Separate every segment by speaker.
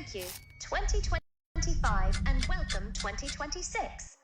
Speaker 1: Thank you, 2025, and welcome 2026.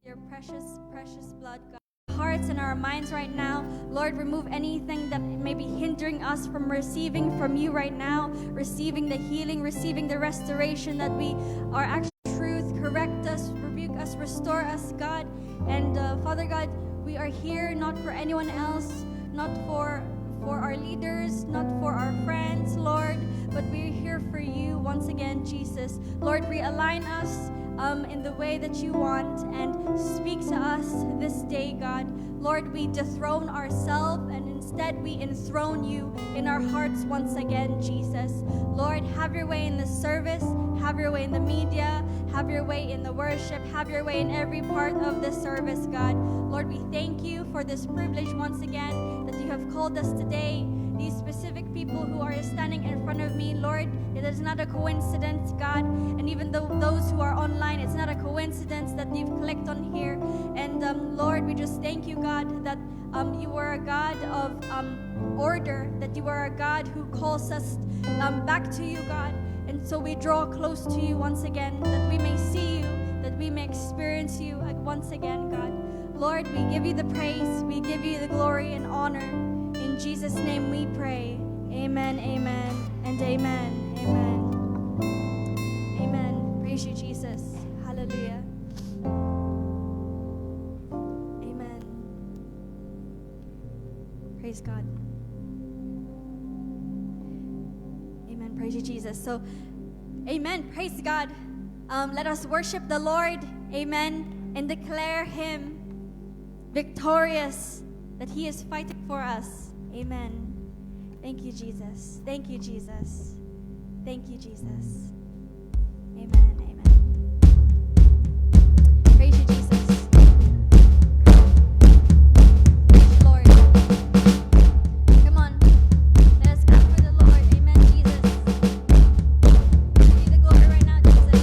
Speaker 2: Your precious, precious blood, God. Our hearts and our minds right now. Lord, remove anything that may be hindering us from receiving from you right now, receiving the healing, receiving the restoration that we are actually truth. Correct us, rebuke us, restore us, God. And Father God, we are here not for anyone else, not for our leaders, not for our friends, Lord, but we're here for you once again, Jesus. Lord, realign us in the way that you want, and speak to us this day, God. Lord, we dethrone ourselves, and instead we enthrone you in our hearts once again, Jesus. Lord, have your way in the service, have your way in the media, have your way in the worship, have your way in every part of the service, God. Lord, we thank you for this privilege once again that you have called us today. These specific people who are standing in front of me, Lord, it is not a coincidence, God. And even though those who are online, it's not a coincidence that you've clicked on here. And Lord, we just thank you, God, that you are a God of order, that you are a God who calls us back to you, God. And so we draw close to you once again, that we may see you, that we may experience you once again, God. Lord, we give you the praise, we give you the glory and honor. In Jesus' name we pray. Amen, amen, and amen, amen. Amen. Praise you, Jesus. Hallelujah. Amen. Praise God. Amen. Praise you, Jesus. So, amen. Praise God. Let us worship the Lord. Amen. And declare Him victorious, that He is fighting for us. Amen. Thank you, Jesus. Thank you, Jesus. Thank you, Jesus. Amen. Amen. Praise you, Jesus. Praise you, Lord. Come on. Let us clap for the Lord. Amen, Jesus. Give you the glory right now, Jesus.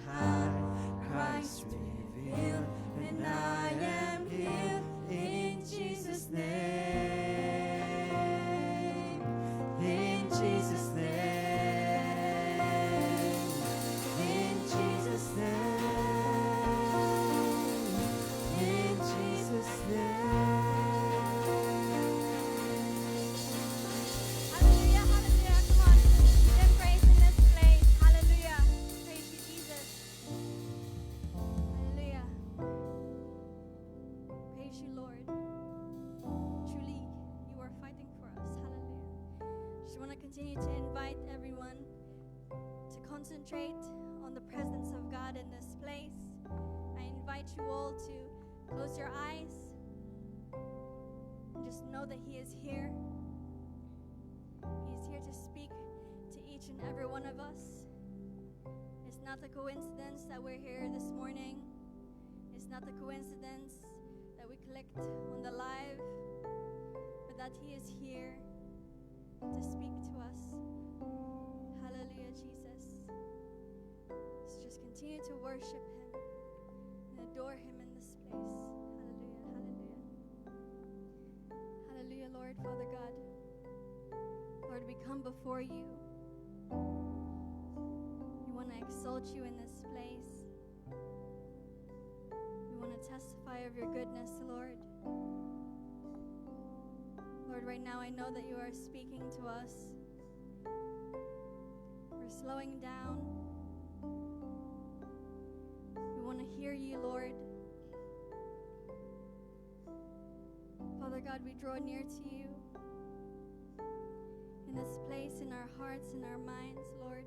Speaker 3: high. Christ revealed, and I am healed in Jesus' name. In Jesus' name. In Jesus' name. In Jesus' name.
Speaker 2: Hallelujah, hallelujah. Come on. Give him praise in this place. Hallelujah. Praise you, Jesus. Hallelujah. Praise you, Lord. Truly, you are fighting for us. Hallelujah. Just want to continue to invite everyone to concentrate on the presence of God in this place. I invite you all to close your eyes and just know that He is here. He's here to speak to each and every one of us. It's not a coincidence that we're here this morning. It's not a coincidence that we clicked on the live, but that He is here to speak to us. Hallelujah, Jesus. Let's just continue to worship Him and adore Him in this place. Hallelujah, hallelujah. Hallelujah, Lord, Father God. Lord, we come before you. We want to exalt you in this place. We want to testify of your goodness, Lord. Lord, right now I know that you are speaking to us. We're slowing down. We want to hear you, Lord. Father God, we draw near to you. In this place, in our hearts, in our minds, Lord.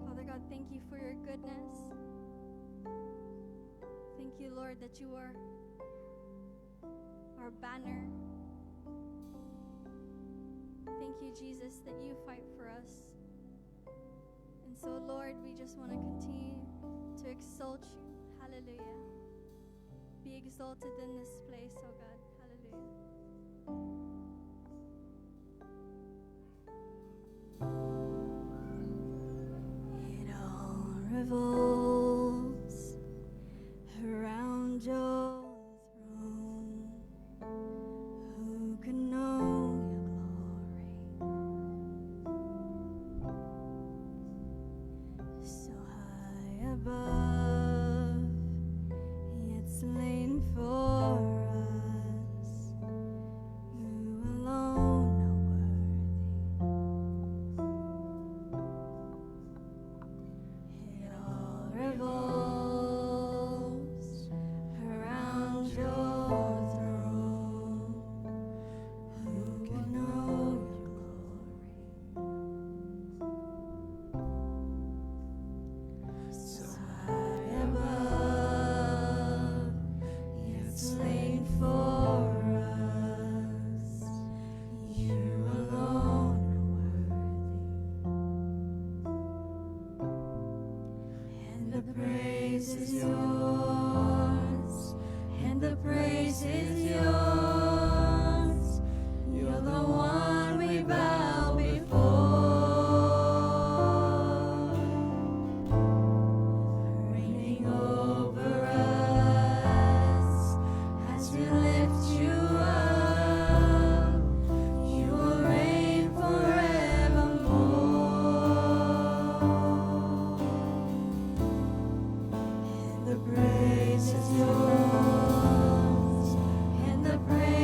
Speaker 2: Father God, thank you for your goodness. Thank you, Lord, that you are our banner. Thank you, Jesus, that you fight for us. And so, Lord, we just want to continue to exalt you. Hallelujah. Be exalted in this place, oh God. Hallelujah.
Speaker 3: It all revolves around your throne. Who can know your glory? So high above, yet slain for us. You alone are worthy. It all revolves around your throne. Who can know your glory? So high above, yet slain for us. You alone are worthy. And the praise is yours, and the praise is yours. You're the one we bow before, reigning over us as we lift you up. You will reign forevermore. And the praise is yours, and the praise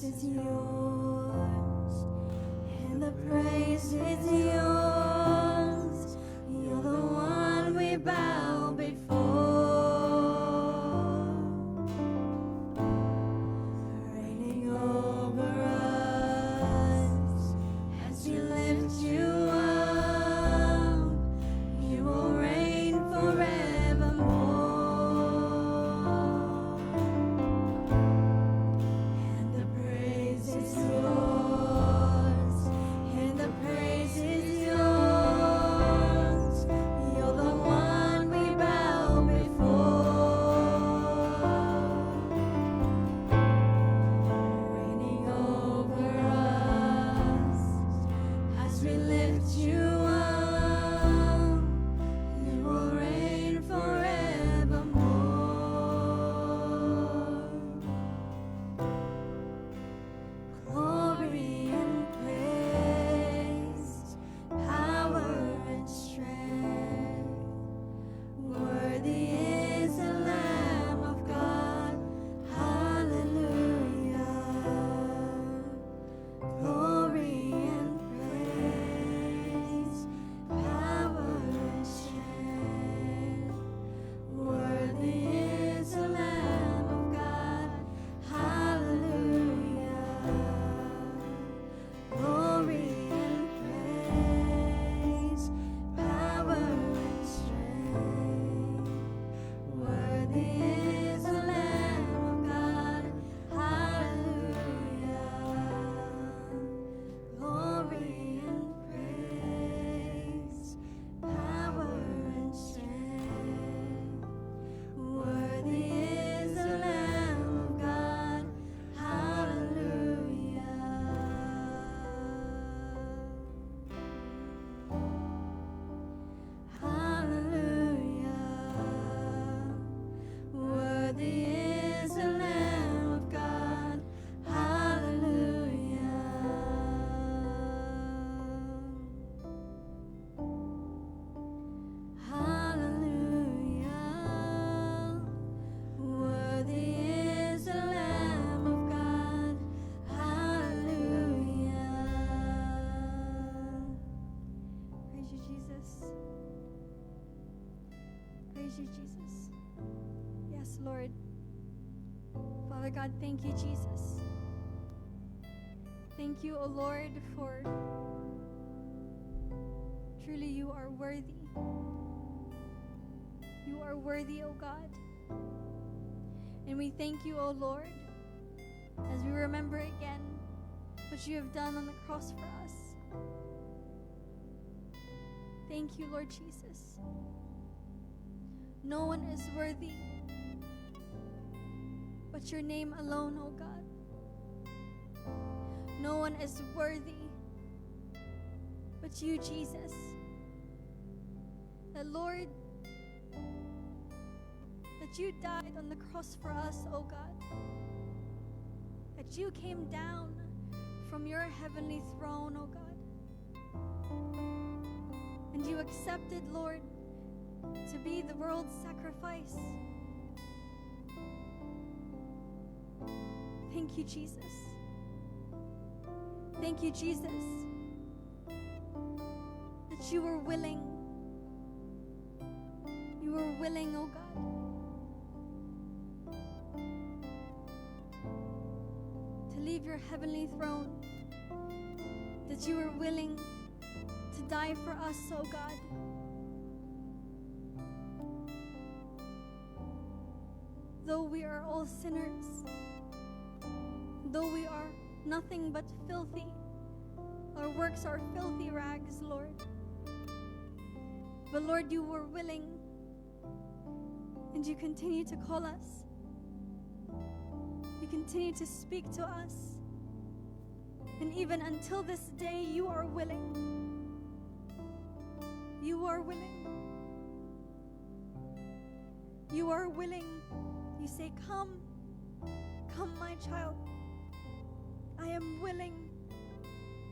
Speaker 3: is yours, and the praise is yours. You're the one we bow before, reigning over us as we lift you up. You will reign forevermore. And the praise is yours, and the praise is yours. You're the one we bow before, reigning over us as we lift you up. You will reign forevermore. Glory and praise, power and strength. Worthy is the Lamb of God. Hallelujah. Glory and praise, power and strength. Worthy is the Lamb of God. Hallelujah. Glory and praise, power and strength. Worthy is the Lamb of God. Hallelujah. Glory and praise, power and strength. Worthy is the Lamb of God. Hallelujah. Hallelujah. Worthy is the Lamb of God. Hallelujah. Hallelujah. Worthy is the Lamb of God. Hallelujah.
Speaker 2: Praise you, Jesus. Praise you, Jesus. Yes, Lord. Father God, thank you, Jesus. Thank you, O Lord, for truly you are worthy. You are worthy, O God. And we thank you, O Lord, as we remember again what you have done on the cross for us. Thank you, Lord Jesus. No one is worthy but your name alone, O God. No one is worthy but you, Jesus. That, Lord, that you died on the cross for us, O God. That you came down from your heavenly throne, O God. And you accepted, Lord, to be the world's sacrifice. Thank you, Jesus. Thank you, Jesus, that you were willing. You were willing, oh God, to leave your heavenly throne. That you were willing to die for us, oh God. Though we are all sinners, though we are nothing but filthy, our works are filthy rags, Lord. But Lord, you were willing, and you continue to call us. You continue to speak to us. And even until this day, you are willing. You are willing. You are willing. You say, come, come, my child. I am willing.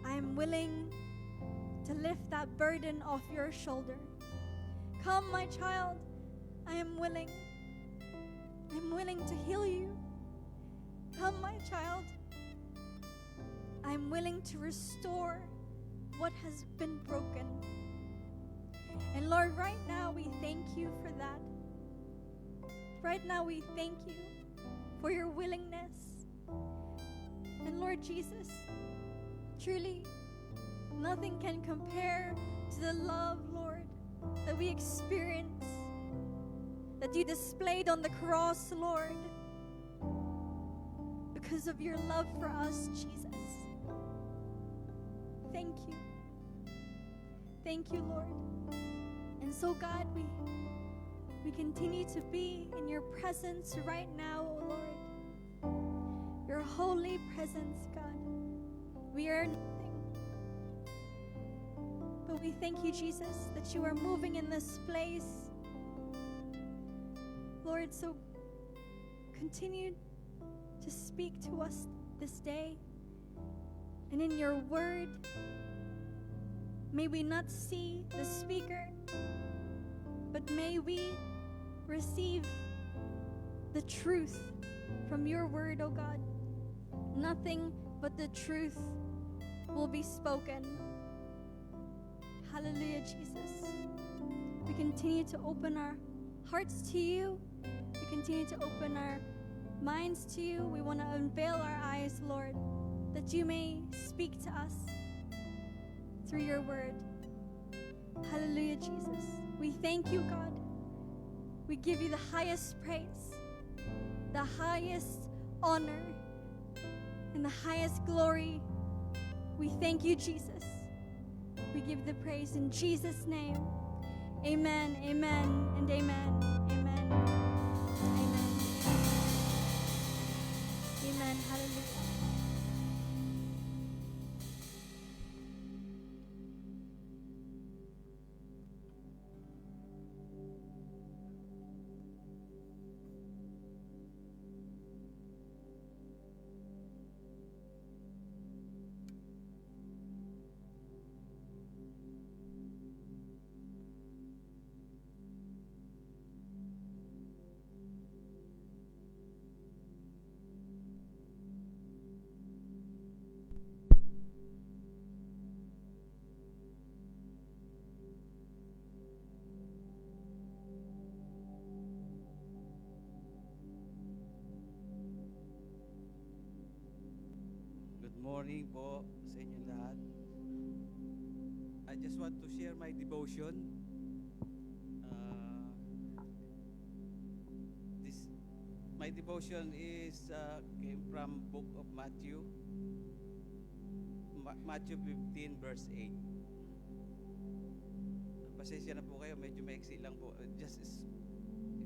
Speaker 2: I am willing to lift that burden off your shoulder. Come, my child. I am willing. I'm willing to heal you. Come, my child. I'm willing to restore what has been broken. And Lord, right now we thank you for that. Right now we thank you for your willingness. And Lord Jesus, truly nothing can compare to the love, Lord, that we experience, that you displayed on the cross, Lord, because of your love for us, Jesus. Thank you. Thank you, Lord. And so, God, we continue to be in your presence right now, oh Lord. Your holy presence, God. We are nothing. But we thank you, Jesus, that you are moving in this place. Lord, so continue to speak to us this day. And in your word, may we not see the speaker, but may we receive the truth from your word, oh God. Nothing but the truth will be spoken. Hallelujah, Jesus. We continue to open our hearts to you. We continue to open our minds to you. We want to unveil our eyes, Lord, that you may speak to us through your word. Hallelujah, Jesus. We thank you, God. We give you the highest praise, the highest honor, and the highest glory. We thank you, Jesus. We give the praise in Jesus' name. Amen, amen, and amen, amen, amen. Amen, hallelujah.
Speaker 4: Good morning po sa inyong lahat. I just want to share my devotion. My devotion is came from book of Matthew, Matthew 15 verse 8. Pasensya na po kayo, medyo maiksi lang po. Just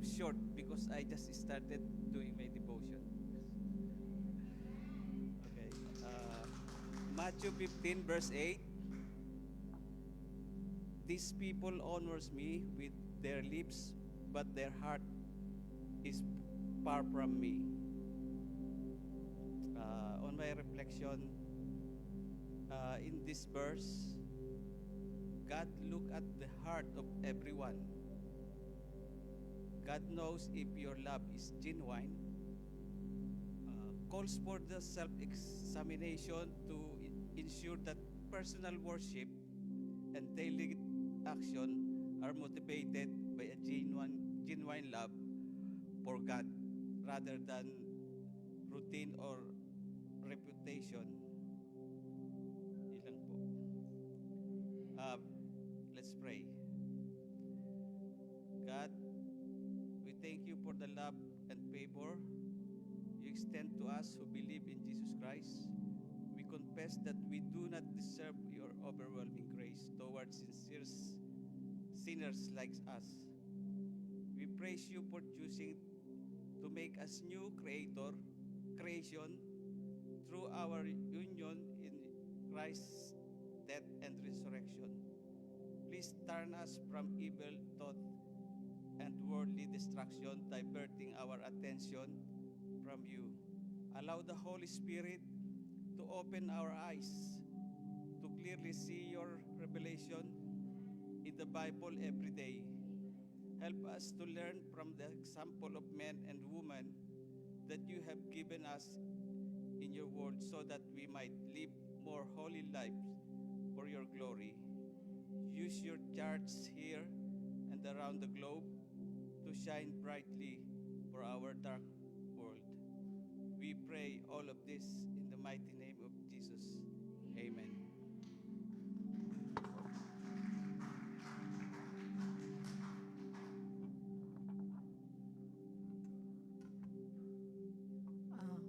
Speaker 4: short because I just started doing my devotion. Okay. Matthew 15 verse 8. These people honors me with their lips, but their heart is far from me. On my reflection, in this verse, God look at the heart of everyone. God knows if your love is genuine. Calls for the self-examination to ensure that personal worship and daily action are motivated by a genuine love for God rather than routine or reputation. Ilang po. Let's pray. God, we thank you for the love and favor you extend to us who believe in Jesus Christ. We confess that we do not deserve your overwhelming grace towards sinners like us. We praise you for choosing to make us new creation through our union in Christ's death and resurrection. Please turn us from evil thought and worldly distraction, diverting our attention from you. Allow the Holy Spirit to open our eyes to clearly see your revelation in the Bible every day. Help us to learn from the example of men and women that you have given us in your word so that we might live more holy lives for your glory. Use your church here and around the globe to shine brightly for our dark world. We pray all of this in the mighty name of Jesus. Amen.
Speaker 3: Oh.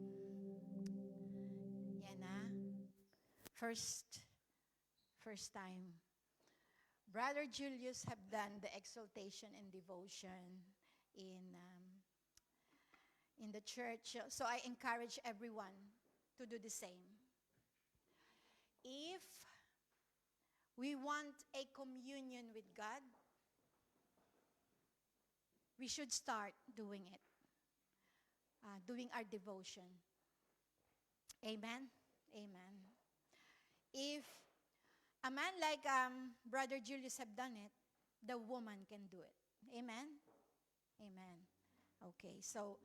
Speaker 3: Yan na. First time. Brother Julius have done the exaltation and devotion in the church. So I encourage everyone to do the same. If we want a communion with God, we should start doing it, doing our devotion. Amen? Amen. If a man like Brother Julius have done it, the woman can do it. Amen? Amen. Okay, so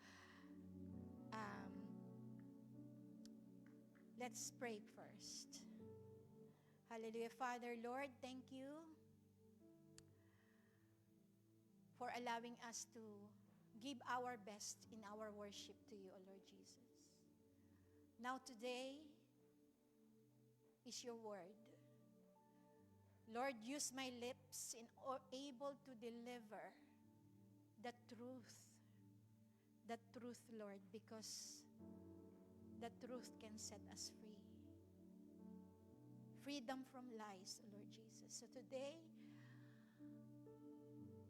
Speaker 3: let's pray first. Hallelujah. Father, Lord, thank you for allowing us to give our best in our worship to you, O Lord Jesus. Now today is your word. Lord, use my lips in able to deliver the truth. The truth, Lord, because the truth can set us free. Freedom from lies, Lord Jesus. So today,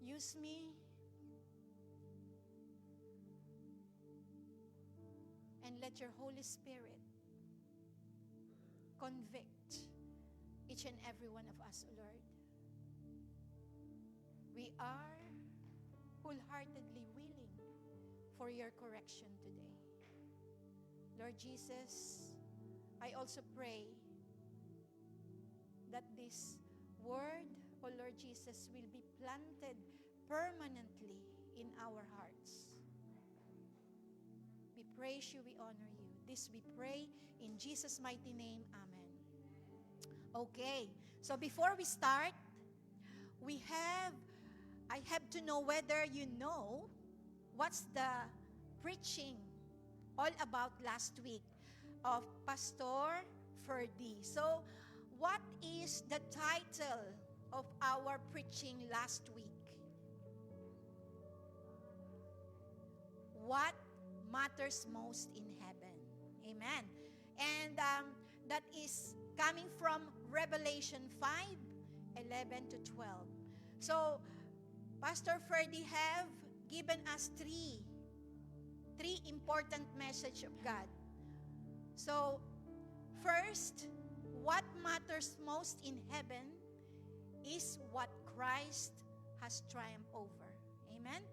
Speaker 3: use me and let your Holy Spirit convict each and every one of us, O Lord. We are wholeheartedly willing for your correction today. Lord Jesus, I also pray that this word, O Lord Jesus, will be planted permanently in our hearts. We praise you, we honor you. This we pray in Jesus' mighty name. Amen. Okay, so before we start, I have to know whether you know what's the preaching all about last week of Pastor Ferdy. So, what is the title of our preaching last week? What matters most in heaven? Amen. And that is coming from Revelation 5:11 to 12. So, Pastor Ferdy have given us three important message of God. So, first, what matters most in heaven is what Christ has triumphed over. Amen?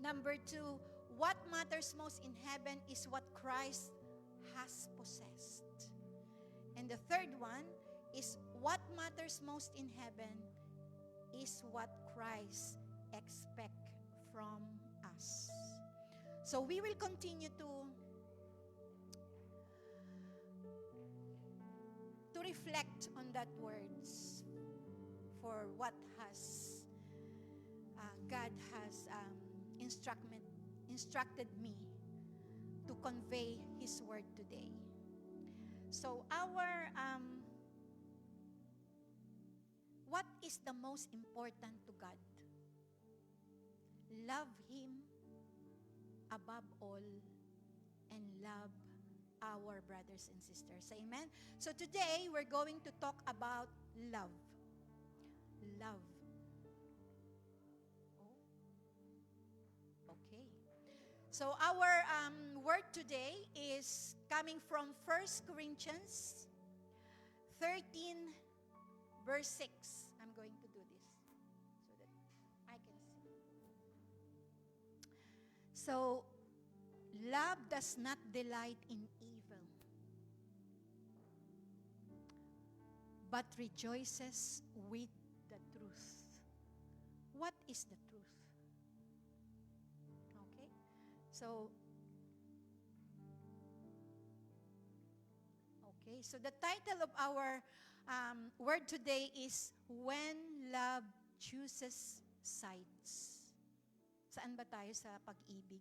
Speaker 3: Number 2, what matters most in heaven is what Christ has possessed. And the third one is what matters most in heaven is what Christ expects from us. So we will continue to reflect on that words for what has God has instructed me to convey His word today. So our what is the most important to God? Love Him above all and love our brothers and sisters. Amen? So today, we're going to talk about love. Love. Oh. Okay. So our word today is coming from 1 Corinthians 13, verse 6. I'm going to do this so that I can see. So, love does not delight in evil, but rejoices with the truth. What is the truth? Okay? So, Okay, so the title of our word today is When Love Chooses Sides. Saan ba tayo sa pag-ibig?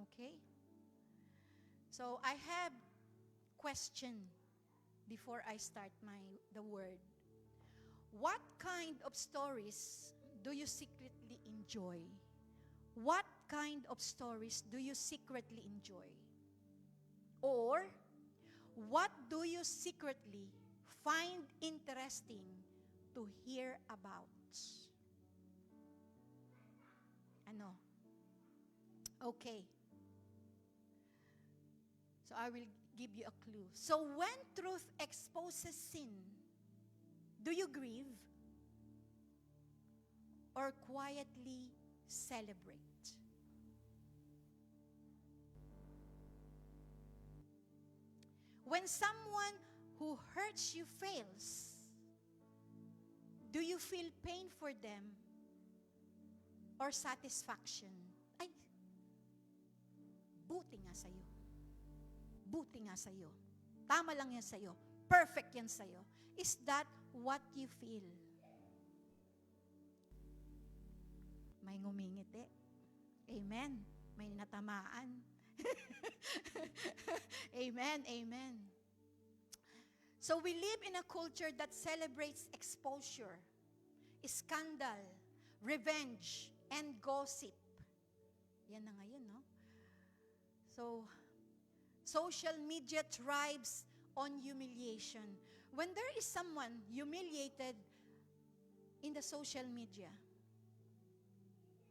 Speaker 3: Okay? So I have question before I start the word. What kind of stories do you secretly enjoy? What kind of stories do you secretly enjoy? Or, what do you secretly find interesting to hear about? Ano? Okay. So I will give you a clue. So when truth exposes sin, do you grieve or quietly celebrate? When someone who hurts you fails, do you feel pain for them or satisfaction? Ay, buti nga sa'yo. Buti nga sa'yo. Tama lang yan sa'yo. Perfect yan sa'yo. Is that what you feel? May ngumingiti. Amen. May natamaan. Amen, amen. So we live in a culture that celebrates exposure, scandal, revenge, and gossip. Yan na ngayon, no? So, social media thrives on humiliation. When there is someone humiliated in the social media,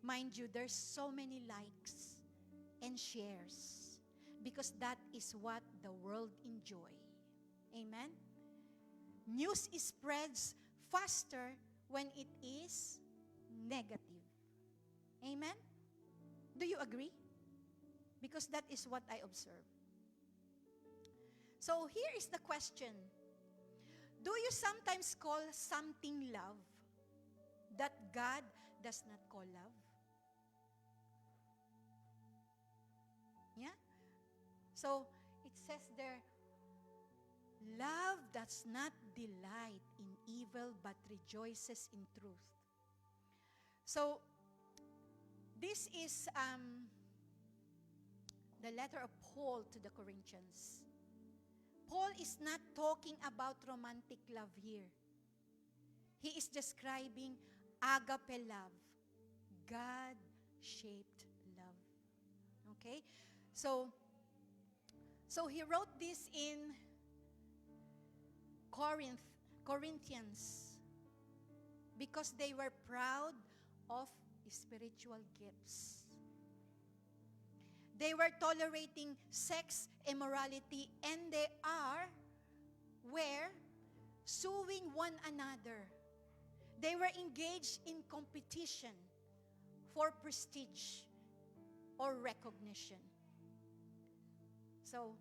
Speaker 3: mind you, there's so many likes and shares because that is what the world enjoy. Amen? News spreads faster when it is negative. Amen? Do you agree? Because that is what I observe. So here is the question. Do you sometimes call something love that God does not call love? Yeah? So, it says there, love does not delight in evil but rejoices in truth. So, this is the letter of Paul to the Corinthians. Paul is not talking about romantic love here. He is describing agape love, God-shaped love. Okay? So he wrote this in Corinthians because they were proud of spiritual gifts. They were tolerating sex immorality, and they were suing one another. They were engaged in competition for prestige or recognition. So,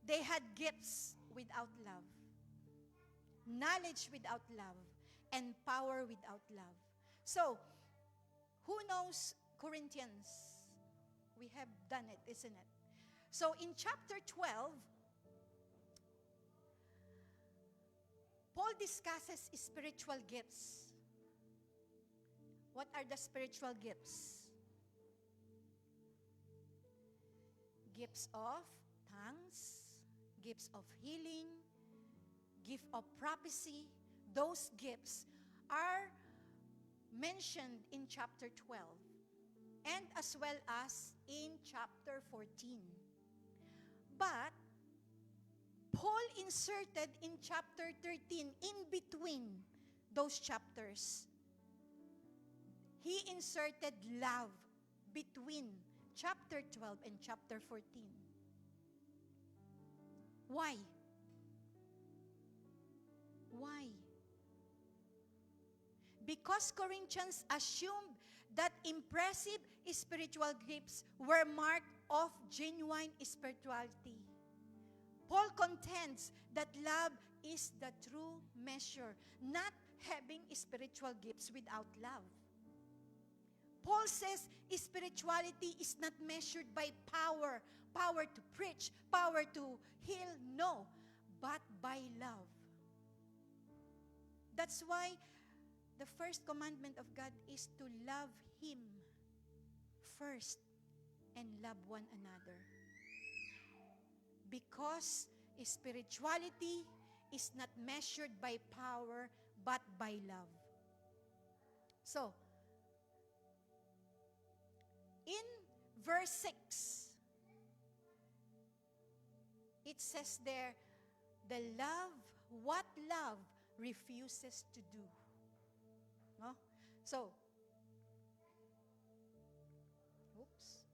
Speaker 3: they had gifts without love, knowledge without love, and power without love. So, who knows Corinthians? We have done it, isn't it? So, in chapter 12, Paul discusses spiritual gifts. What are the spiritual gifts? Gifts of tongues, gifts of healing, gift of prophecy. Those gifts are mentioned in chapter 12 and as well as in chapter 14. But Paul inserted in chapter 13, in between those chapters, he inserted love between chapter 12 and chapter 14. Why? Why? Because Corinthians assumed that impressive spiritual gifts were mark of genuine spirituality. Paul contends that love is the true measure, not having spiritual gifts without love. Paul says spirituality is not measured by power, power to preach, power to heal, no, but by love. That's why the first commandment of God is to love Him first and love one another. Because spirituality is not measured by power, but by love. So, in verse 6, it says there, what love refuses to do. No? So, oops.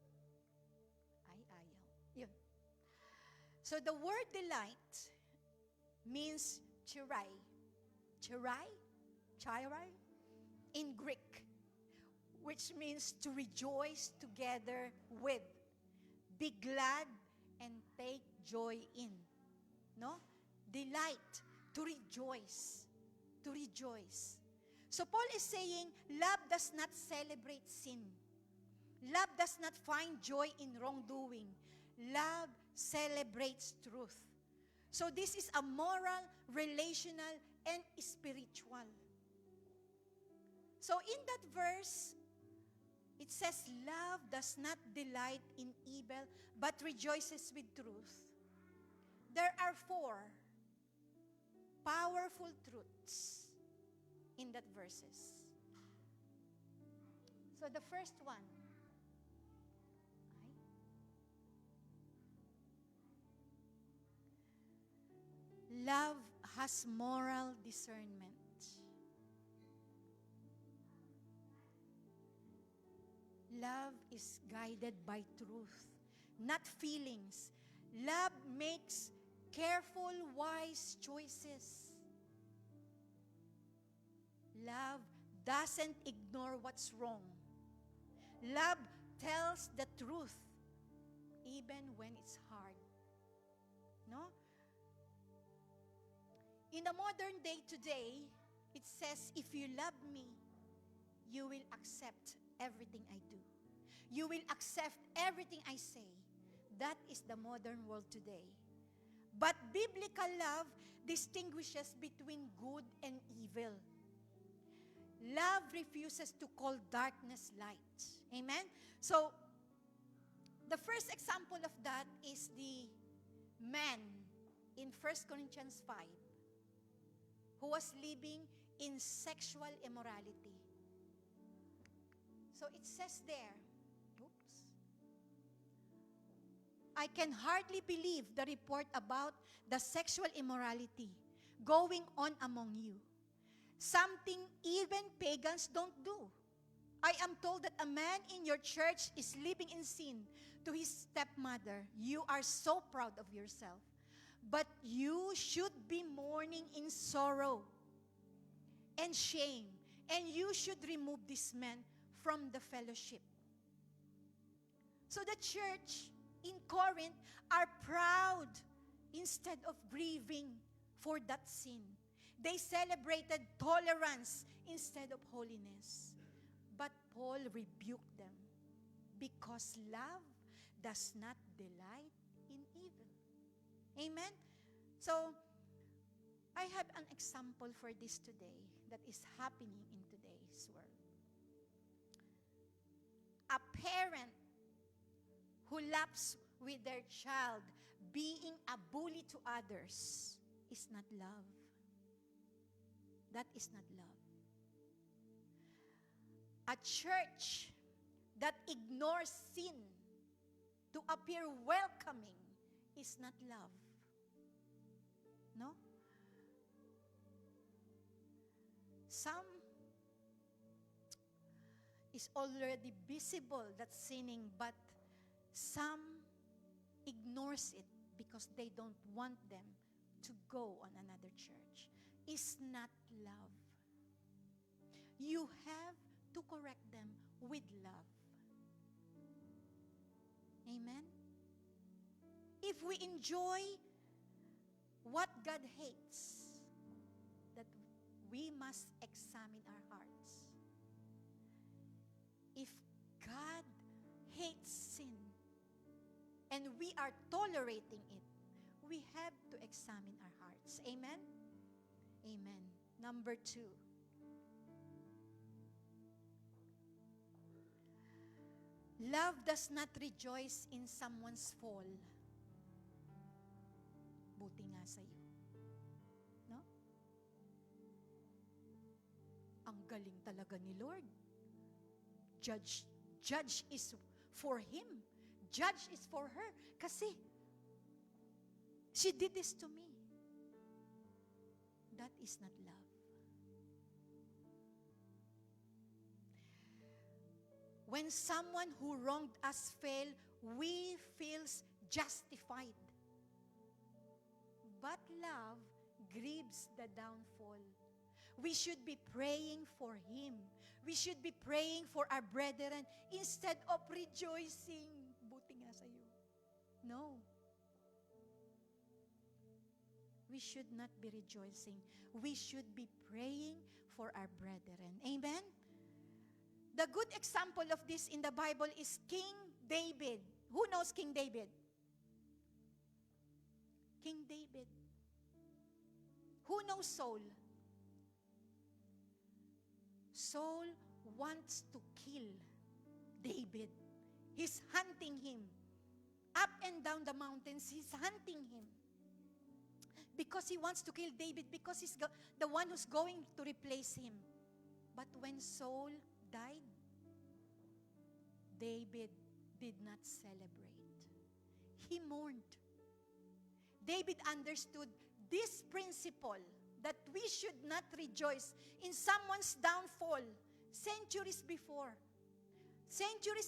Speaker 3: Yun. So, the word delight means chirai. Chirai in Greek, which means to rejoice together with, be glad and take joy in. No? Delight, to rejoice. To rejoice. So Paul is saying, love does not celebrate sin. Love does not find joy in wrongdoing. Love celebrates truth. So this is a moral, relational, and spiritual. So in that verse, it says, love does not delight in evil, but rejoices with truth. There are 4 powerful truths in that verses. So the first one, love has moral discernment. Love is guided by truth, not feelings. Love makes careful, wise choices. Love doesn't ignore what's wrong. Love tells the truth, even when it's hard. No? In the modern day today, it says, if you love me, you will accept everything I do. You will accept everything I say. That is the modern world today. But biblical love distinguishes between good and evil. Love refuses to call darkness light. Amen? So, the first example of that is the man in 1 Corinthians 5 who was living in sexual immorality. So it says there, I can hardly believe the report about the sexual immorality going on among you. Something even pagans don't do. I am told that a man in your church is living in sin to his stepmother. You are so proud of yourself. But you should be mourning in sorrow and shame, and you should remove this man from the fellowship. So the church in Corinth are proud instead of grieving for that sin. They celebrated tolerance instead of holiness. But Paul rebuked them because love does not delight in evil. Amen? So, I have an example for this today that is happening in today's world. A parent who laughs with their child being a bully to others is not love. That is not love. A church that ignores sin to appear welcoming is not love. No? Some is already visible that's sinning, but some ignores it because they don't want them to go on another church. It's not love. You have to correct them with love. Amen? If we enjoy what God hates, that we must examine our hearts. If God hates sin and we are tolerating it, we have to examine our hearts. Amen? Amen. Number 2. Love does not rejoice in someone's fall. Buti nga sa'yo. No? Ang galing talaga ni Lord. Judge is for him. Judge is for her. Kasi, she did this to me. That is not love. When someone who wronged us fail, we feel justified. But love grieves the downfall. We should be praying for him. We should be praying for our brethren instead of rejoicing. Buti nga sa'yo. No. We should not be rejoicing. We should be praying for our brethren. Amen? The good example of this in the Bible is King David. Who knows King David? King David. Who knows Saul? Saul wants to kill David. He's hunting him. Up and down the mountains, he's hunting him. Because he wants to kill David, because he's the one who's going to replace him. But when Saul died, David did not celebrate. He mourned. David understood this principle that we should not rejoice in someone's downfall. Centuries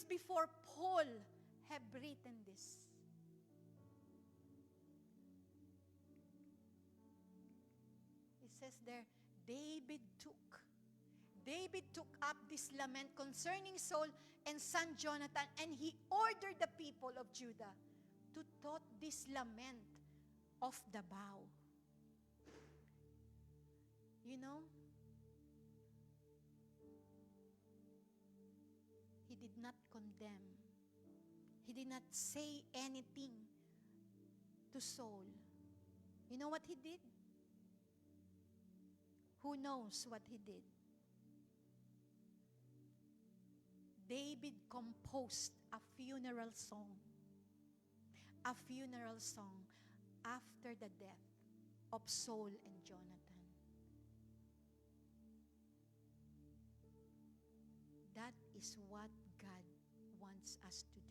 Speaker 3: before Paul have written this. It says there, David took up this lament concerning Saul and son Jonathan, and he ordered the people of Judah to taught this lament of the bow. You know, he did not condemn. He did not say anything to Saul. You know what he did? Who knows what he did? David composed a funeral song. A funeral song after the death of Saul and Jonathan. That is what God wants us to do.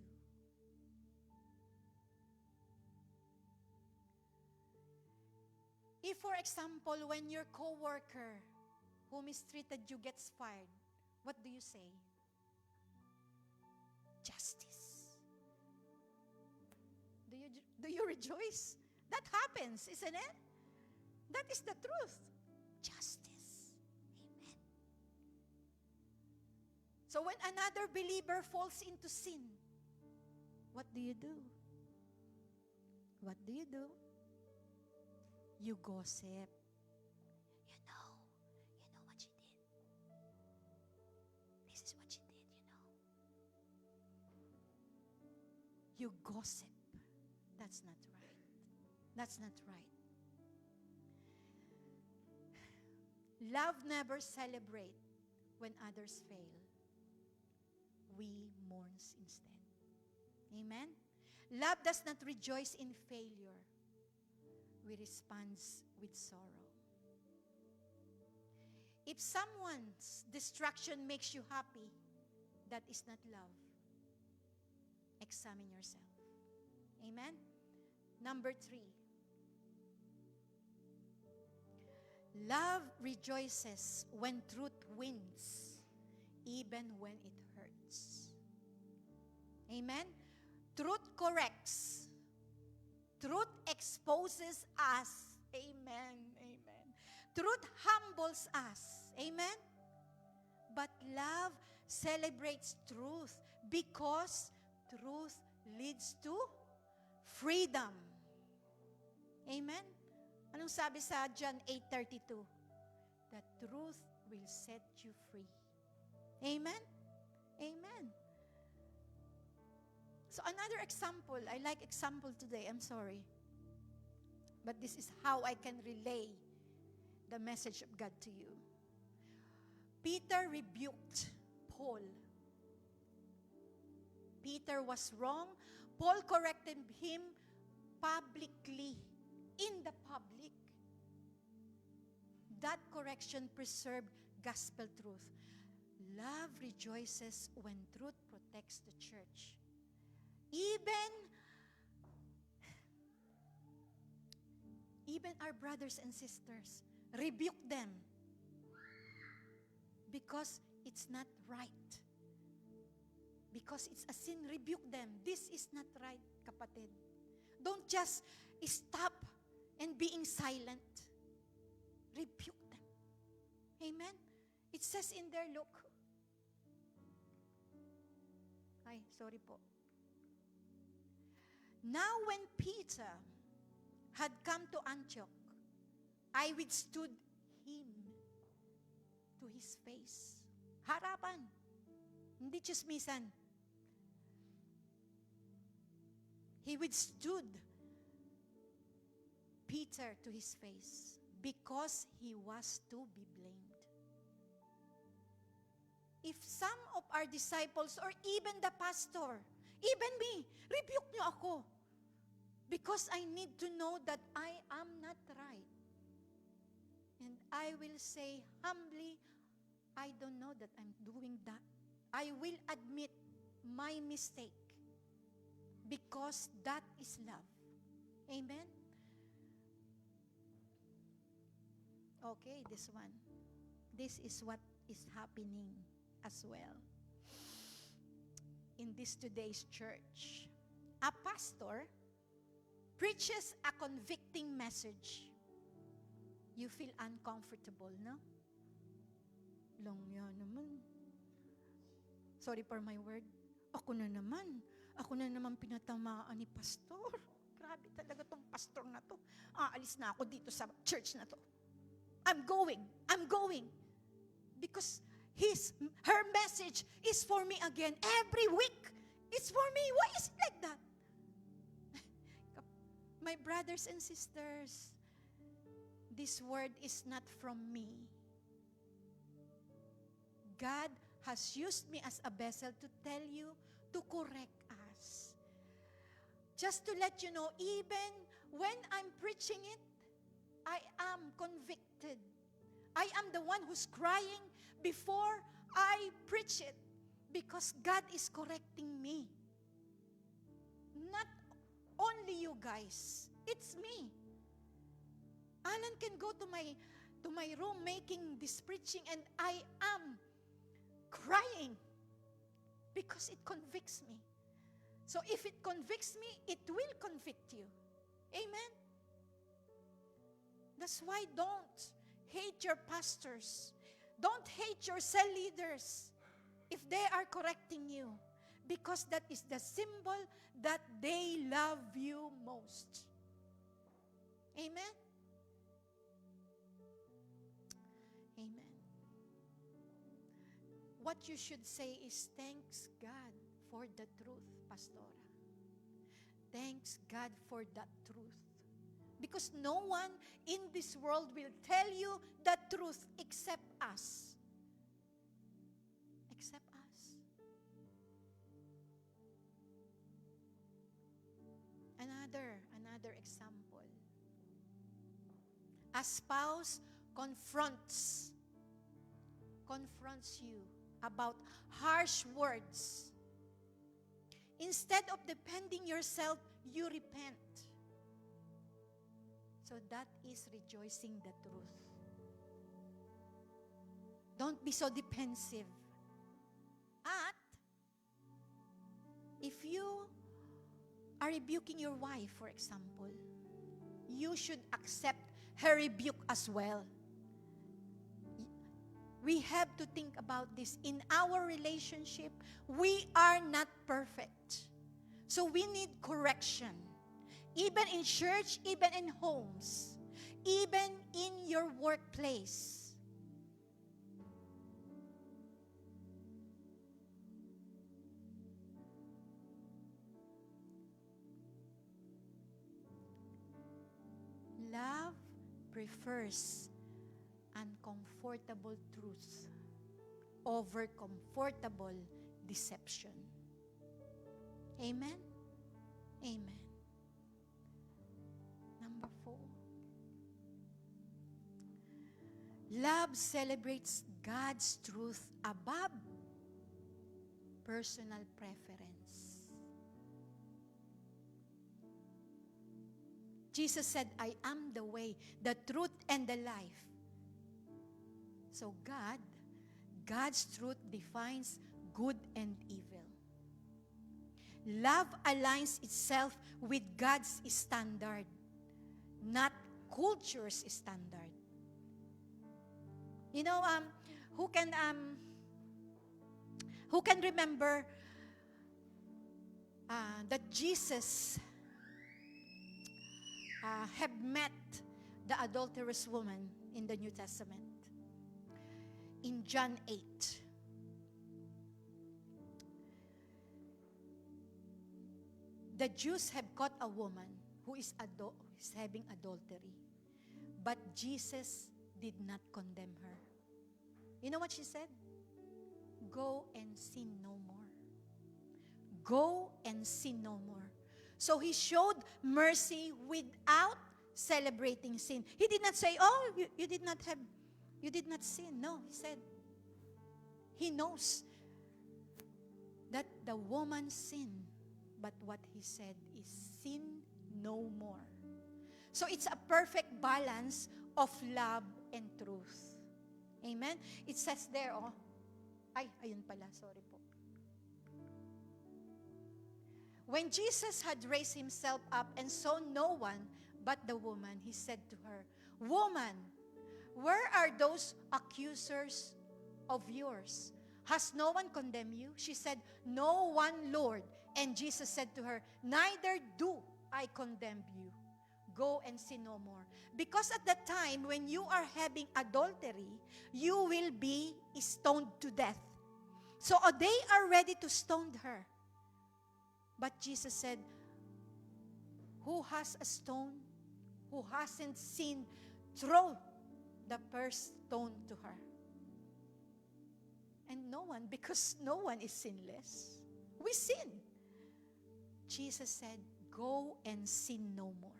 Speaker 3: If, for example, when your coworker who mistreated you gets fired, what do you say? Justice. Do you rejoice? That happens, isn't it? That is the truth. Justice. Amen. So when another believer falls into sin, what do you do? What do? You gossip. You know what she did. This is what she did, you gossip. That's not right. That's not right. Love never celebrates when others fail. We mourns instead. Amen? Love does not rejoice in failure. We respond with sorrow. If someone's distraction makes you happy, that is not love. Examine yourself. Amen? Number 3. Love rejoices when truth wins, even when it hurts. Amen? Truth corrects. Truth exposes us. Amen. Amen. Truth humbles us. Amen? But love celebrates truth because truth leads to freedom. Amen? Anong sabi sa John 8:32? The truth will set you free. Amen? Amen. So another example, I like example today, I'm sorry. But this is how I can relay the message of God to you. Peter rebuked Paul. Peter was wrong. Paul corrected him publicly, in the public. That correction preserved gospel truth. Love rejoices when truth protects the church. Even our brothers and sisters, rebuke them because it's not right. Because it's a sin, rebuke them. This is not right, kapatid. Don't just stop and being silent. Rebuke them. Amen? It says in there, look. Ay, sorry po. Now when Peter had come to Antioch, I withstood him to his face. Harapan. Hindi chismisan. He withstood Peter to his face because he was to be blamed. If some of our disciples or even the pastor, even me, rebuke niyo ako because I need to know that I am not right. And I will say humbly, I don't know that I'm doing that. I will admit my mistake because that is love. Amen? Okay, this one. This is what is happening as well in this today's church. A pastor preaches a convicting message. You feel uncomfortable, no? Lang yan naman. Sorry for my word. Ako na naman pinatamaan ni pastor. Grabe talaga tong pastor na to. Aalis na ako dito sa church na to. I'm going. Because her message is for me again. Every week, it's for me. Why is it like that? My brothers and sisters, this word is not from me. God has used me as a vessel to tell you, to correct us. Just to let you know, even when I'm preaching it, I am convicted. I am the one who's crying before I preach it because God is correcting me. Not only you guys, it's me. Alan can go to my room making this preaching and I am crying because it convicts me. So if it convicts me, it will convict you. Amen? That's why don't hate your pastors. Don't hate your cell leaders if they are correcting you, because that is the symbol that they love you most. Amen? Amen. What you should say is, thanks God for the truth, Pastora. Thanks God for that truth. Because no one in this world will tell you the truth except us. Except us. Another example. A spouse confronts you about harsh words. Instead of defending yourself, you repent. So that is rejoicing the truth. Don't be so defensive. At if you are rebuking your wife, for example, you should accept her rebuke as well. We have to think about this. In our relationship, we are not perfect. So we need correction. Even in church, even in homes, even in your workplace. prefers uncomfortable truth over comfortable deception. Amen? Amen. Number 4. Love celebrates God's truth above personal preference. Jesus said, I am the way, the truth, and the life. So God's truth defines good and evil. Love aligns itself with God's standard, not culture's standard. You know, who can remember that Jesus have met the adulterous woman in the New Testament? In John 8. The Jews have caught a woman who is having adultery. But Jesus did not condemn her. You know what she said? Go and sin no more. Go and sin no more. So he showed mercy without celebrating sin. He did not say, oh, you did not sin. No, he said, he knows that the woman sinned, but what he said is sin no more. So it's a perfect balance of love and truth. Amen? It says there, ayun pala, sorry po. When Jesus had raised himself up and saw no one but the woman, he said to her, Woman, where are those accusers of yours? Has no one condemned you? She said, No one, Lord. And Jesus said to her, Neither do I condemn you. Go and sin no more. Because at the time when you are having adultery, you will be stoned to death. So they are ready to stone her. But Jesus said, who has a stone, who hasn't sinned, throw the first stone to her. And no one, because no one is sinless. We sin. Jesus said, go and sin no more.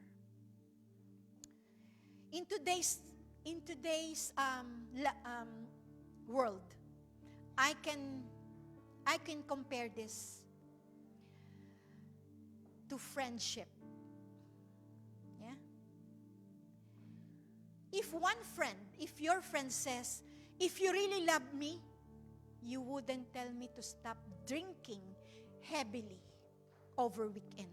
Speaker 3: In today's world, I can compare this to friendship. Yeah? If your friend says, if you really love me, you wouldn't tell me to stop drinking heavily over weekend.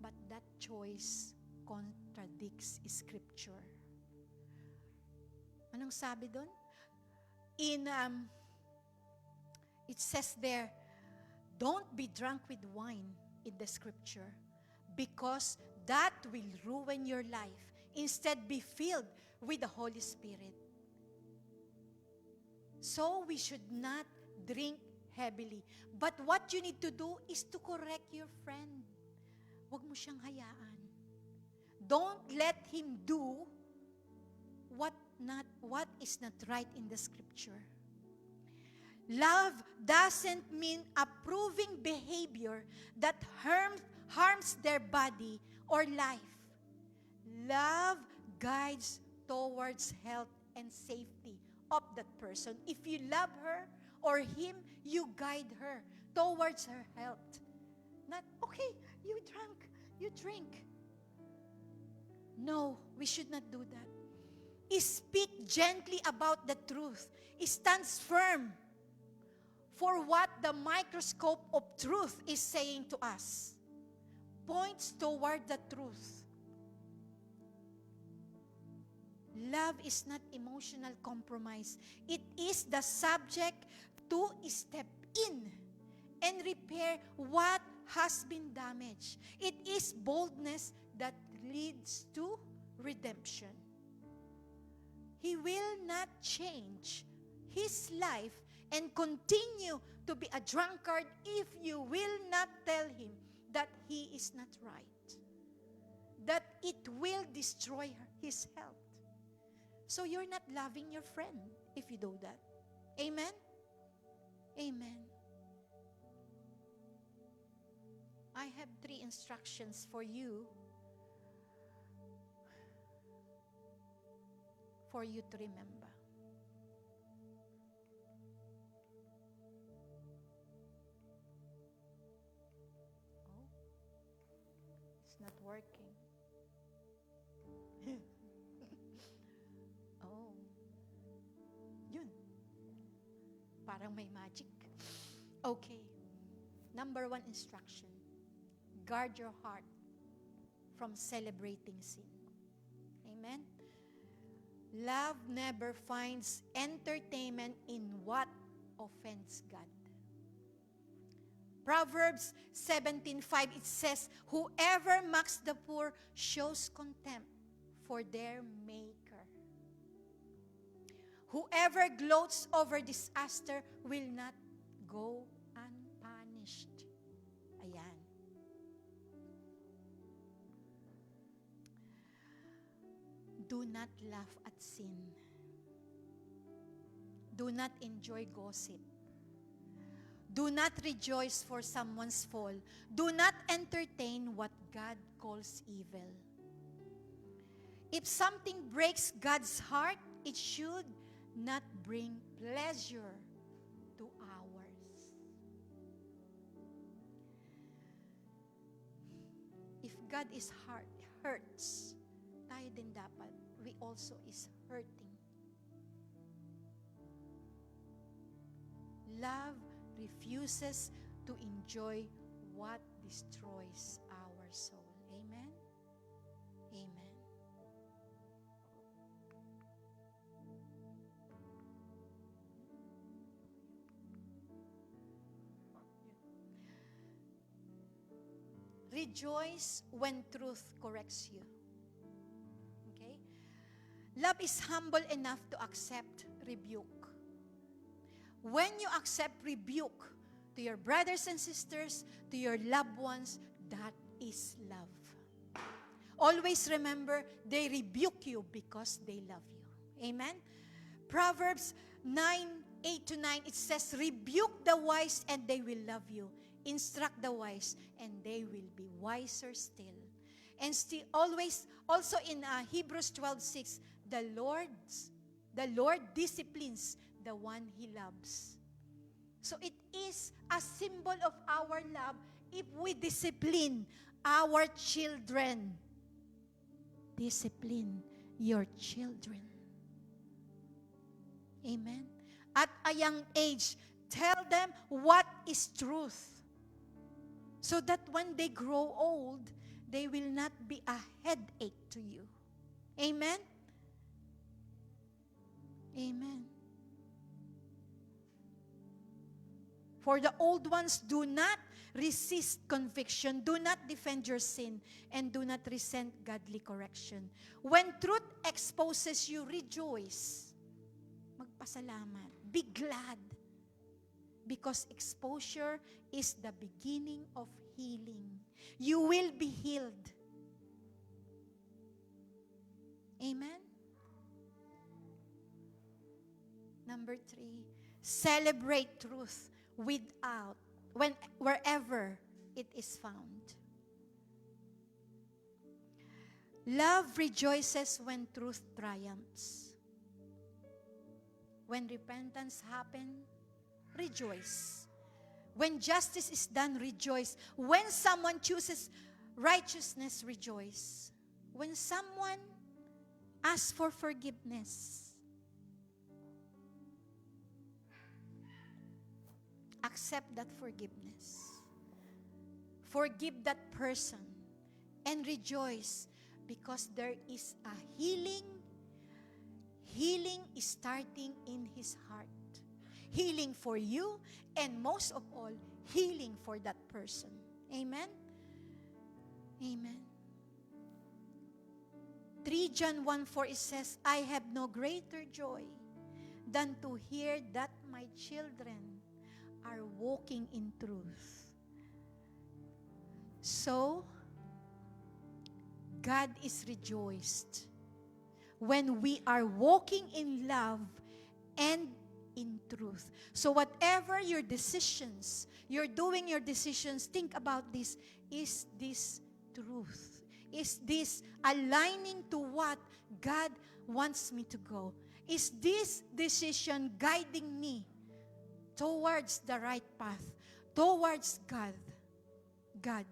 Speaker 3: But that choice contradicts Scripture. Anong sabi doon? It says there, don't be drunk with wine in the Scripture, because that will ruin your life. Instead, be filled with the Holy Spirit. So we should not drink heavily. But what you need to do is to correct your friend. Huwag mo siyang hayaan. Don't let him do what is not right in the Scripture. Love doesn't mean approving behavior that harms their body or life. Love guides towards health and safety of that person. If you love her or him, you guide her towards her health. Not, okay, you drink. No, we should not do that. Speak gently about the truth. It stands firm for what the microscope of truth is saying to us. Points toward the truth. Love is not emotional compromise. It is the subject to step in and repair what has been damaged. It is boldness that leads to redemption. He will not change his life and continue to be a drunkard if you will not tell him that he is not right, that it will destroy his health. So you're not loving your friend if you do that. Amen? Amen. I have 3 instructions for you to remember. Oh, it's not working. Oh, yun. Parang may magic. Okay. Number 1 instruction. Guard your heart from celebrating sin. Amen? Love never finds entertainment in what offends God. Proverbs 17:5, it says, whoever mocks the poor shows contempt for their maker. Whoever gloats over disaster will not go unpunished. Ayan. Do not laugh at sin. Do not enjoy gossip. Do not rejoice for someone's fall. Do not entertain what God calls evil. If something breaks God's heart, it should not bring pleasure to ours. If God is hurts, tayo din dapat, we also is hurting. Love refuses to enjoy what destroys our soul. Amen? Amen. Rejoice when truth corrects you. Okay? Love is humble enough to accept rebuke. When you accept rebuke to your brothers and sisters, to your loved ones, that is love. Always remember, they rebuke you because they love you. Amen? Proverbs 9:8-9, it says, rebuke the wise and they will love you. Instruct the wise and they will be wiser still. And still, always, also in Hebrews 12:6, the Lord disciplines the one He loves. So it is a symbol of our love if we discipline our children. Discipline your children. Amen? At a young age, tell them what is truth. So that when they grow old, they will not be a headache to you. Amen? Amen. For the old ones, do not resist conviction, do not defend your sin, and do not resent godly correction. When truth exposes you, rejoice. Magpasalamat. Be glad. Because exposure is the beginning of healing. You will be healed. Amen? Number 3, celebrate truth wherever it is found. Love rejoices when truth triumphs. When repentance happens, rejoice. When justice is done, rejoice. When someone chooses righteousness, rejoice. When someone asks for forgiveness, accept that forgiveness. Forgive that person and rejoice because there is a healing. Healing is starting in his heart. Healing for you, and most of all, healing for that person. Amen? Amen. 3 John 1:4, it says, I have no greater joy than to hear that my children are walking in truth. So, God is rejoiced when we are walking in love and in truth. So whatever your decisions, you're doing your decisions, think about this. Is this truth? Is this aligning to what God wants me to go? Is this decision guiding me towards the right path, towards God? God.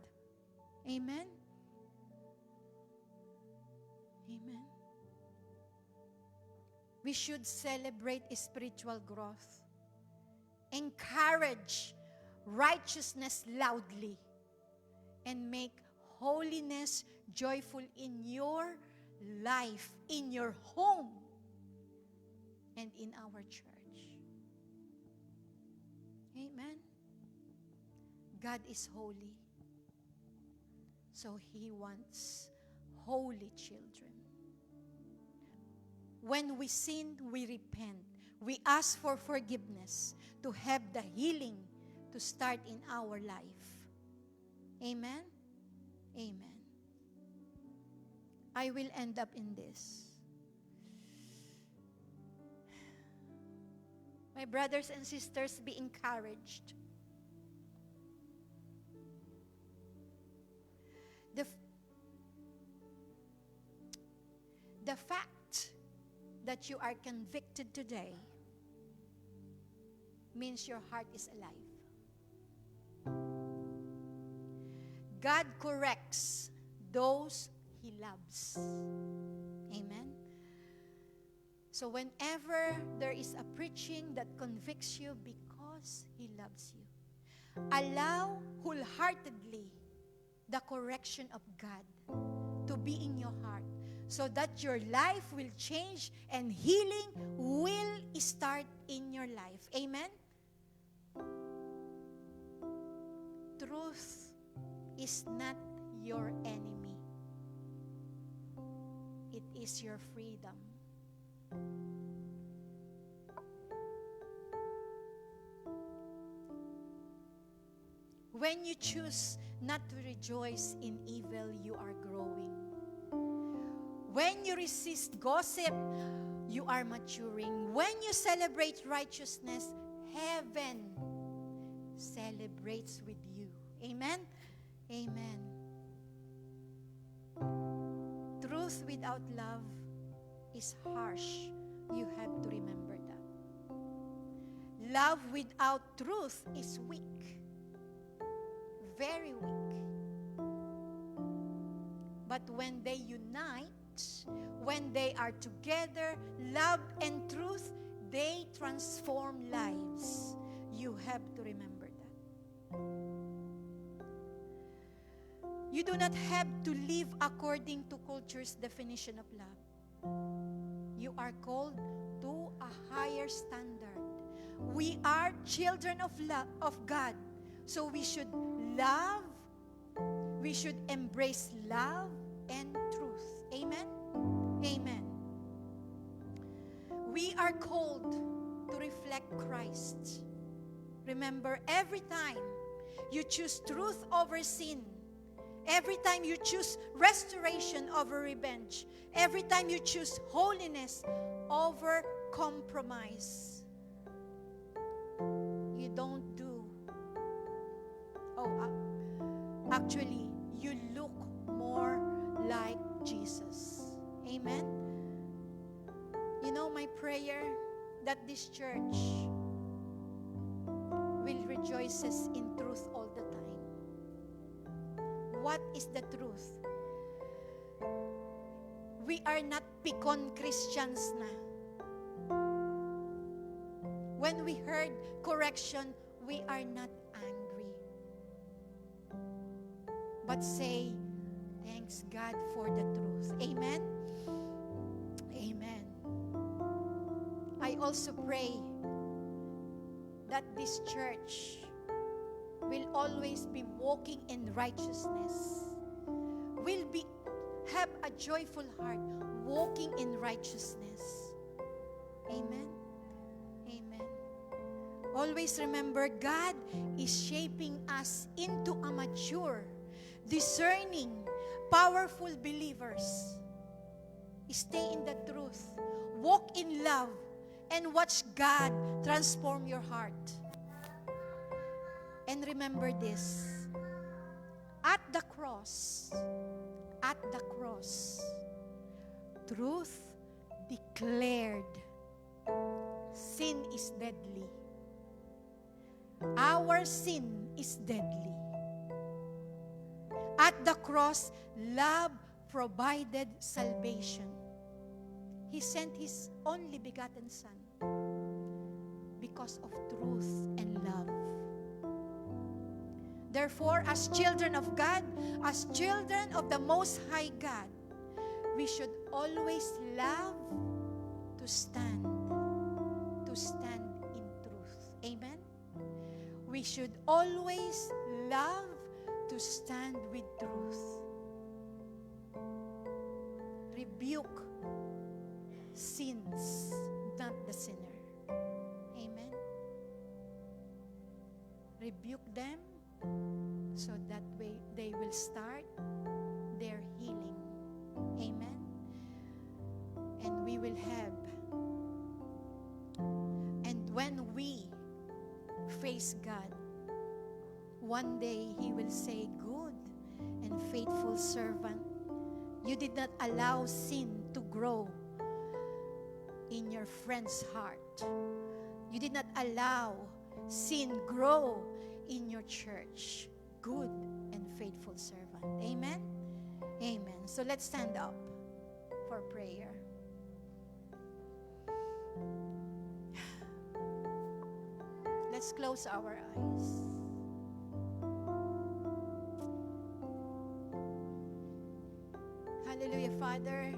Speaker 3: Amen? Amen. We should celebrate spiritual growth. Encourage righteousness loudly. And make holiness joyful in your life, in your home, and in our church. Amen. God is holy. So He wants holy children. When we sin, we repent. We ask for forgiveness to have the healing to start in our life. Amen? Amen. I will end up in this. My brothers and sisters, be encouraged. The fact that you are convicted today means your heart is alive. God corrects those He loves. Amen? So whenever there is a preaching that convicts you because He loves you, allow wholeheartedly the correction of God to be in your heart, so that your life will change and healing will start in your life. Amen? Truth is not your enemy. It is your freedom. When you choose not to rejoice in evil, you are growing. When you resist gossip, you are maturing. When you celebrate righteousness, heaven celebrates with you. Amen? Amen. Truth without love is harsh. You have to remember that. Love without truth is weak. Very weak. But when they unite, when they are together, love and truth, they transform lives. You have to remember that. You do not have to live according to culture's definition of love. You are called to a higher standard. We are children of love, of God. So we should love, we should embrace love and truth. Amen? Amen. We are called to reflect Christ. Remember, every time you choose truth over sin, every time you choose restoration over revenge, every time you choose holiness over compromise, you don't do. Actually, you look more like Jesus. Amen? You know, my prayer that this church will rejoices in truth all the time. What is the truth? We are not picon Christians na. When we heard correction, we are not angry. But say, thanks God for the truth. Amen? Amen. I also pray that this church will always be walking in righteousness. Will have a joyful heart, walking in righteousness. Amen? Amen. Always remember, God is shaping us into a mature, discerning, powerful believers. Stay in the truth. Walk in love. And watch God transform your heart. And remember this. At the cross, truth declared sin is deadly. Our sin is deadly. At the cross, love provided salvation. He sent His only begotten Son because of truth and love. Therefore, as children of God, as children of the Most High God, we should always love to stand in truth. Amen? We should always love to stand with truth. Rebuke sins, not the sinner. Amen? Rebuke them so that way they will start their healing. Amen? And we will have. And when we face God, one day He will say, "Good and faithful servant, you did not allow sin to grow in your friend's heart. You did not allow sin grow in your church. Good and faithful servant." Amen? Amen. So let's stand up for prayer. Let's close our eyes. Hallelujah, Father.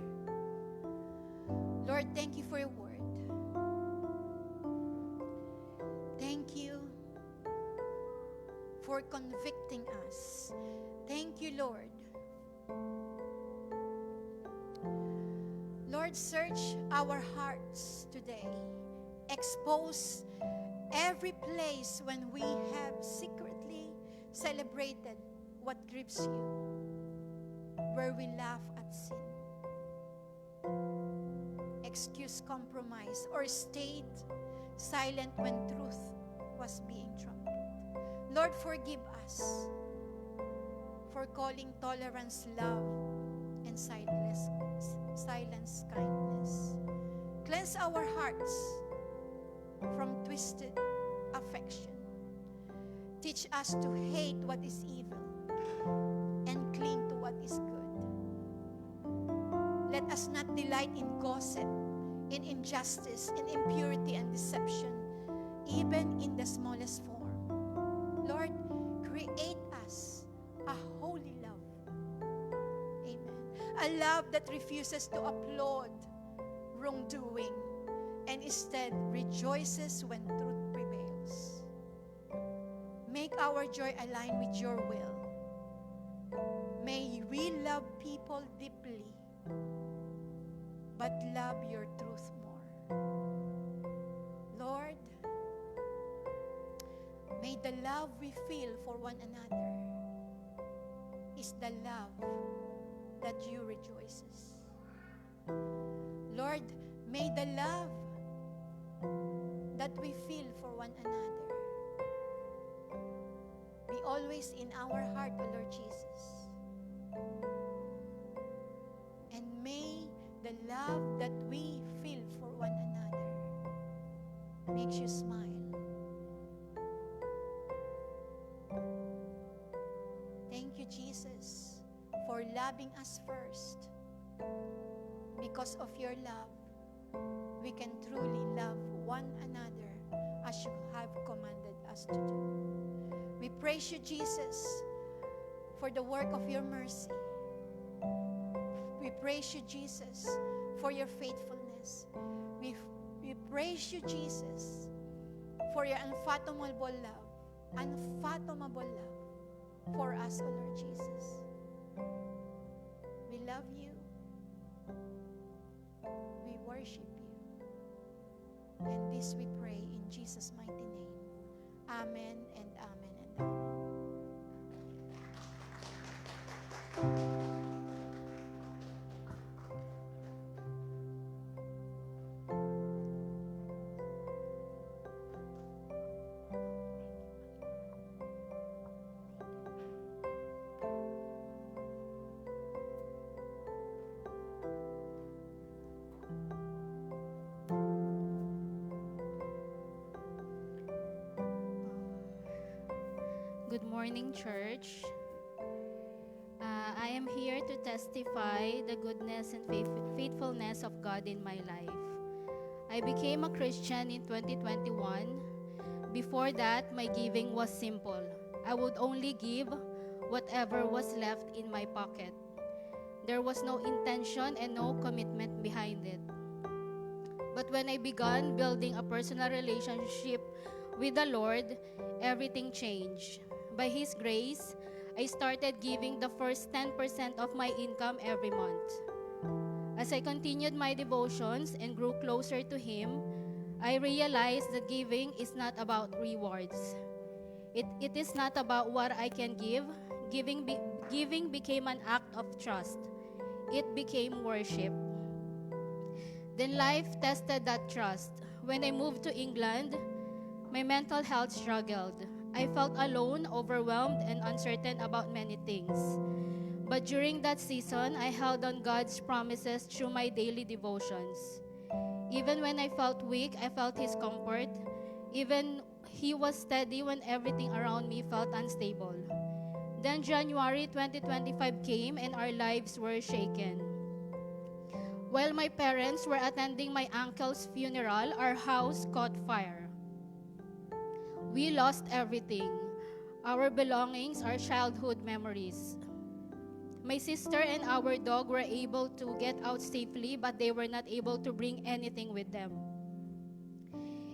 Speaker 3: Lord, thank you for your word. Thank you for convicting us. Thank you, Lord. Lord, search our hearts today. Expose every place when we have secretly celebrated what grieves you, where we laugh at sin, excuse compromise, or stayed silent when truth was being trampled. Lord, forgive us for calling tolerance love and silence kindness. Cleanse our hearts from twisted affection. Teach us to hate what is evil and cling to what is good. Let us not delight in gossip, in injustice, in impurity and deception, even in the smallest form. Lord, create us a holy love. Amen. A love that refuses to applaud wrongdoing and instead rejoices when truth prevails. Make our joy align with your will. May we love people deeply, but love your truth more. Lord, may the love we feel for one another is the love that you rejoices. Lord, may the love that we feel for one another be always in our heart, O Lord Jesus. And may the love that we feel for one another makes you smile. Thank you, Jesus, for loving us first. Because of your love, we can truly love one another as you have commanded us to do. We praise you, Jesus, for the work of your mercy. We praise you, Jesus, for your faithfulness. We praise you, Jesus, for your unfathomable love for us, O Lord Jesus. We love you. We worship you. And this we pray in Jesus' mighty name. Amen and amen and amen.
Speaker 5: morning, church. I am here to testify the goodness and faithfulness of God in my life. I became a Christian in 2021. Before that, my giving was simple. I would only give whatever was left in my pocket. There was no intention and no commitment behind it. But when I began building a personal relationship with the Lord, everything changed. By His grace, I started giving the first 10% of my income every month. As I continued my devotions and grew closer to Him, I realized that giving is not about rewards. It is not about what I can give. Giving became an act of trust. It became worship. Then life tested that trust. When I moved to England, my mental health struggled. I felt alone, overwhelmed, and uncertain about many things. But during that season, I held on God's promises through my daily devotions. Even when I felt weak, I felt His comfort. Even He was steady when everything around me felt unstable. Then January 2025 came and our lives were shaken. While my parents were attending my uncle's funeral, our house caught fire. We lost everything. Our belongings, our childhood memories. My sister and our dog were able to get out safely, but they were not able to bring anything with them.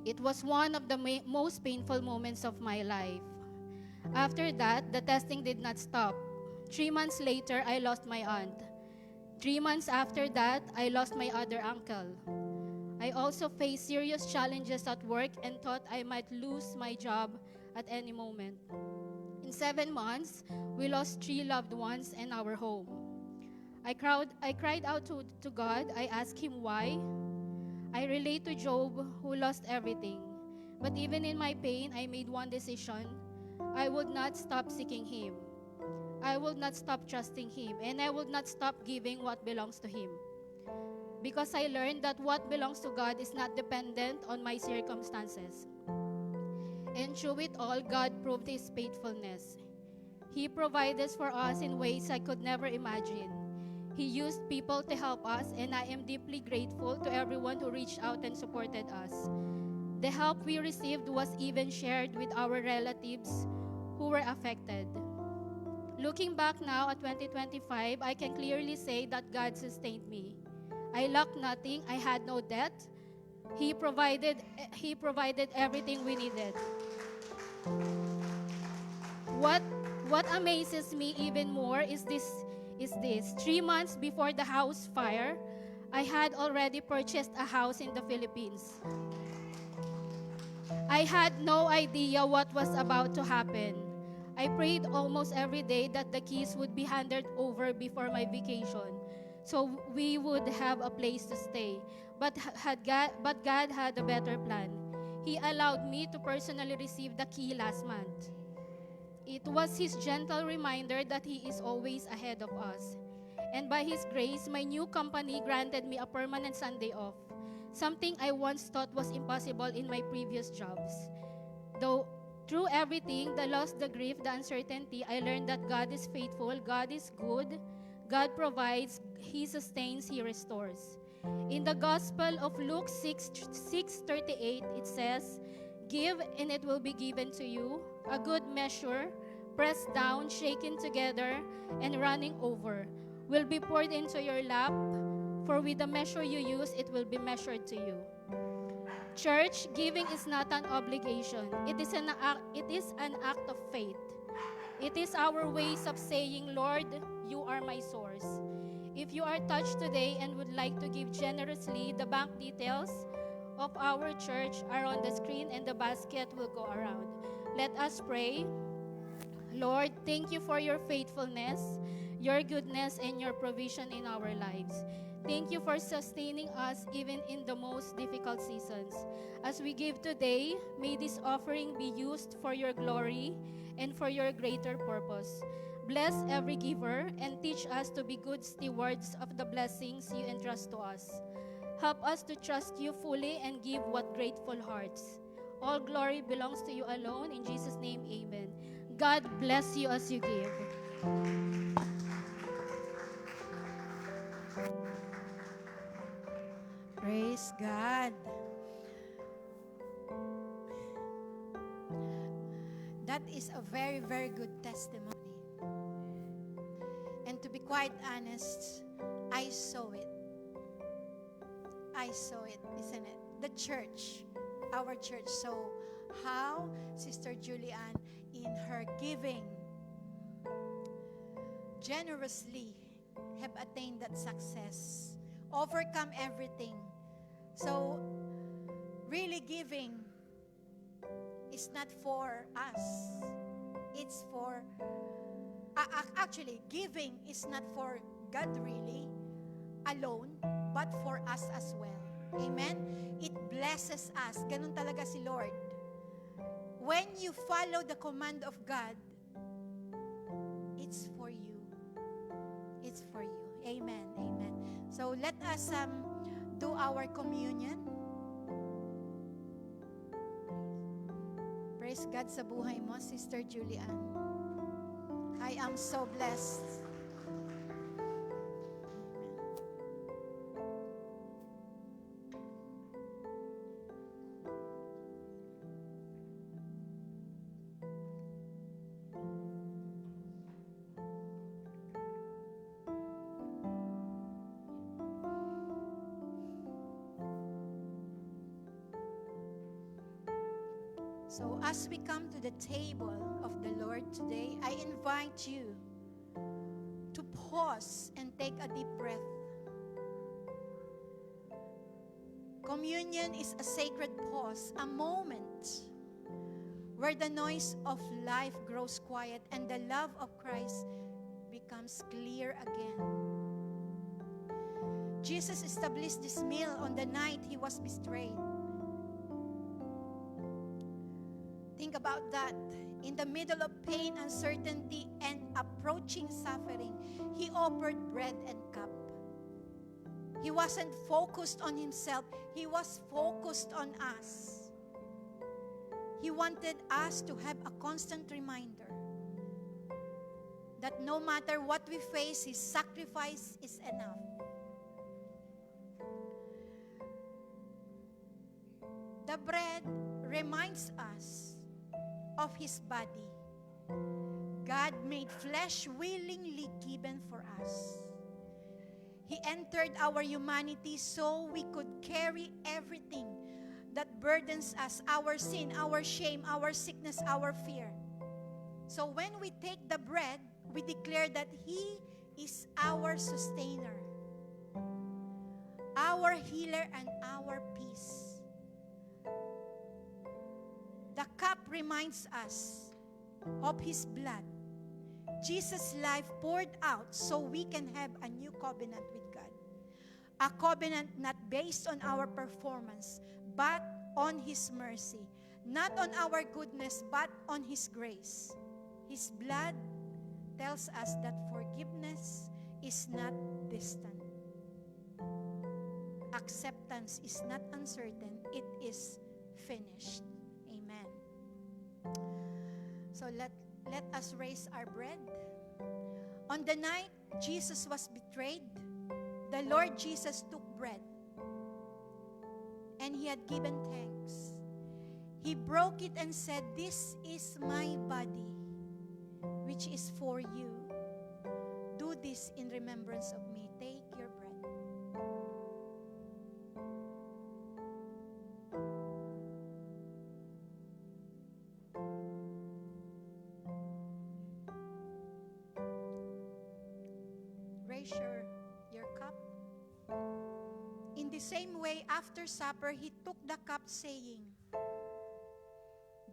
Speaker 5: It was one of the most painful moments of my life. After that, the testing did not stop. 3 months later, I lost my aunt. 3 months after that, I lost my other uncle. I also faced serious challenges at work and thought I might lose my job at any moment. In 7 months, we lost 3 loved ones and our home. I cried out to God. I asked Him why. I relate to Job, who lost everything. But even in my pain, I made one decision. I would not stop seeking Him. I would not stop trusting Him. And I would not stop giving what belongs to Him. Because I learned that what belongs to God is not dependent on my circumstances. And through it all, God proved His faithfulness. He provided for us in ways I could never imagine. He used people to help us, and I am deeply grateful to everyone who reached out and supported us. The help we received was even shared with our relatives who were affected. Looking back now at 2025, I can clearly say that God sustained me. I lacked nothing. I had no debt. He provided everything we needed. What amazes me even more is this. 3 months before the house fire, I had already purchased a house in the Philippines. I had no idea what was about to happen. I prayed almost every day that the keys would be handed over before my vacation, so we would have a place to stay. But God had a better plan. He allowed me to personally receive the key last month. It was His gentle reminder that He is always ahead of us. And by His grace, my new company granted me a permanent Sunday off, something I once thought was impossible in my previous jobs. Though through everything, the loss, the grief, the uncertainty, I learned that God is faithful, God is good, God provides, He sustains, He restores. In the Gospel of Luke 6:38, it says, "Give, and it will be given to you, a good measure, pressed down, shaken together, and running over, will be poured into your lap, for with the measure you use, it will be measured to you." Church, giving is not an obligation. It is an act of faith. It is our ways of saying, "Lord, you are my source." If you are touched today and would like to give generously, the bank details of our church are on the screen and the basket will go around. Let us pray. Lord, thank you for your faithfulness, your goodness, and your provision in our lives. Thank you for sustaining us even in the most difficult seasons. As we give today, may this offering be used for your glory and for your greater purpose. Bless every giver and teach us to be good stewards of the blessings you entrust to us. Help us to trust you fully and give with grateful hearts. All glory belongs to you alone. In Jesus' name, amen. God bless you as you give.
Speaker 3: Praise God. That is a very, very good testimony. And to be quite honest, I saw it. I saw it, isn't it? The church, our church, saw how Sister Julian, in her giving, generously have attained that success, overcome everything. So, really giving is not for us. It's for, actually, giving is not for God really alone, but for us as well. Amen? It blesses us. Ganun talaga si Lord. When you follow the command of God, it's for you. It's for you. Amen. Amen. So let us do our communion. Praise God sa buhay mo, Sister Julian. I am so blessed. So as we come to the table of the Lord today, I invite you to pause and take a deep breath. Communion is a sacred pause, a moment where the noise of life grows quiet and the love of Christ becomes clear again. Jesus established this meal on the night he was betrayed. Think about that. In the middle of pain, uncertainty, and approaching suffering, he offered bread and cup. He wasn't focused on himself. He was focused on us. He wanted us to have a constant reminder that no matter what we face, his sacrifice is enough. The bread reminds us of his body. God made flesh willingly given for us. He entered our humanity so we could carry everything that burdens us, our sin, our shame, our sickness, our fear. So when we take the bread, we declare that he is our sustainer, our healer, and our peace. The cup reminds us of his blood, Jesus' life poured out so we can have a new covenant with God. A covenant not based on our performance, but on his mercy. Not on our goodness, but on his grace. His blood tells us that forgiveness is not distant. Acceptance is not uncertain. It is finished. So let us raise our bread. On the night Jesus was betrayed, the Lord Jesus took bread, and he had given thanks. He broke it and said, "This is my body, which is for you. Do this in remembrance of me." Take your bread. Your cup. In the same way, after supper, he took the cup, saying,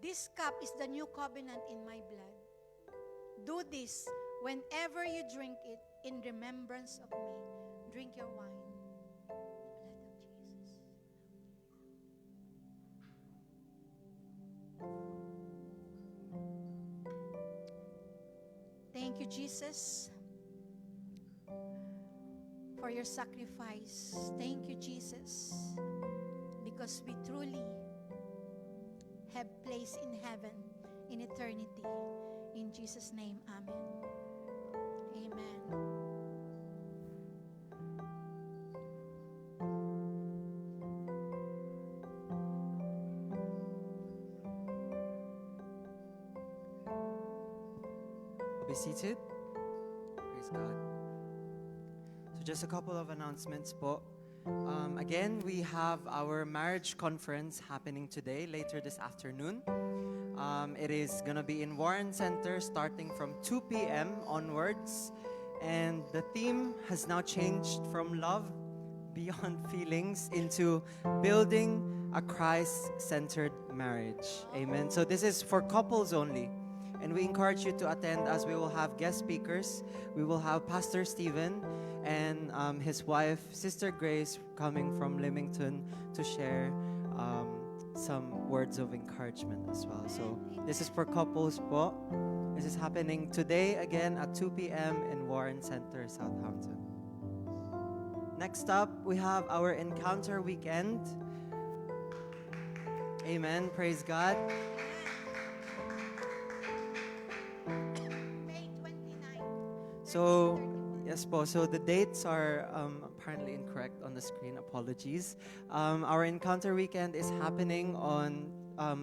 Speaker 3: "This cup is the new covenant in my blood. Do this whenever you drink it in remembrance of me." Drink your wine. Thank you, Jesus, for your sacrifice. Thank you, Jesus, because we truly have place in heaven in eternity. In Jesus' name, amen. Amen.
Speaker 6: Be seated. Praise God. So just a couple of announcements po. Again, we have our marriage conference happening today, later this afternoon. It is going to be in Warren Center starting from 2 p.m. onwards. And the theme has now changed from love beyond feelings into building a Christ-centered marriage. Amen. So this is for couples only. And we encourage you to attend as we will have guest speakers. We will have Pastor Stephen and his wife, Sister Grace, coming from Leamington to share some words of encouragement as well. So this is for couples po. This is happening today again at 2 p.m. in Warren Center, Southampton. Next up, we have our Encounter Weekend. Amen. Praise God.
Speaker 3: May 29.
Speaker 6: So, yes po. So the dates are apparently incorrect on the screen. Apologies. Our Encounter Weekend is happening on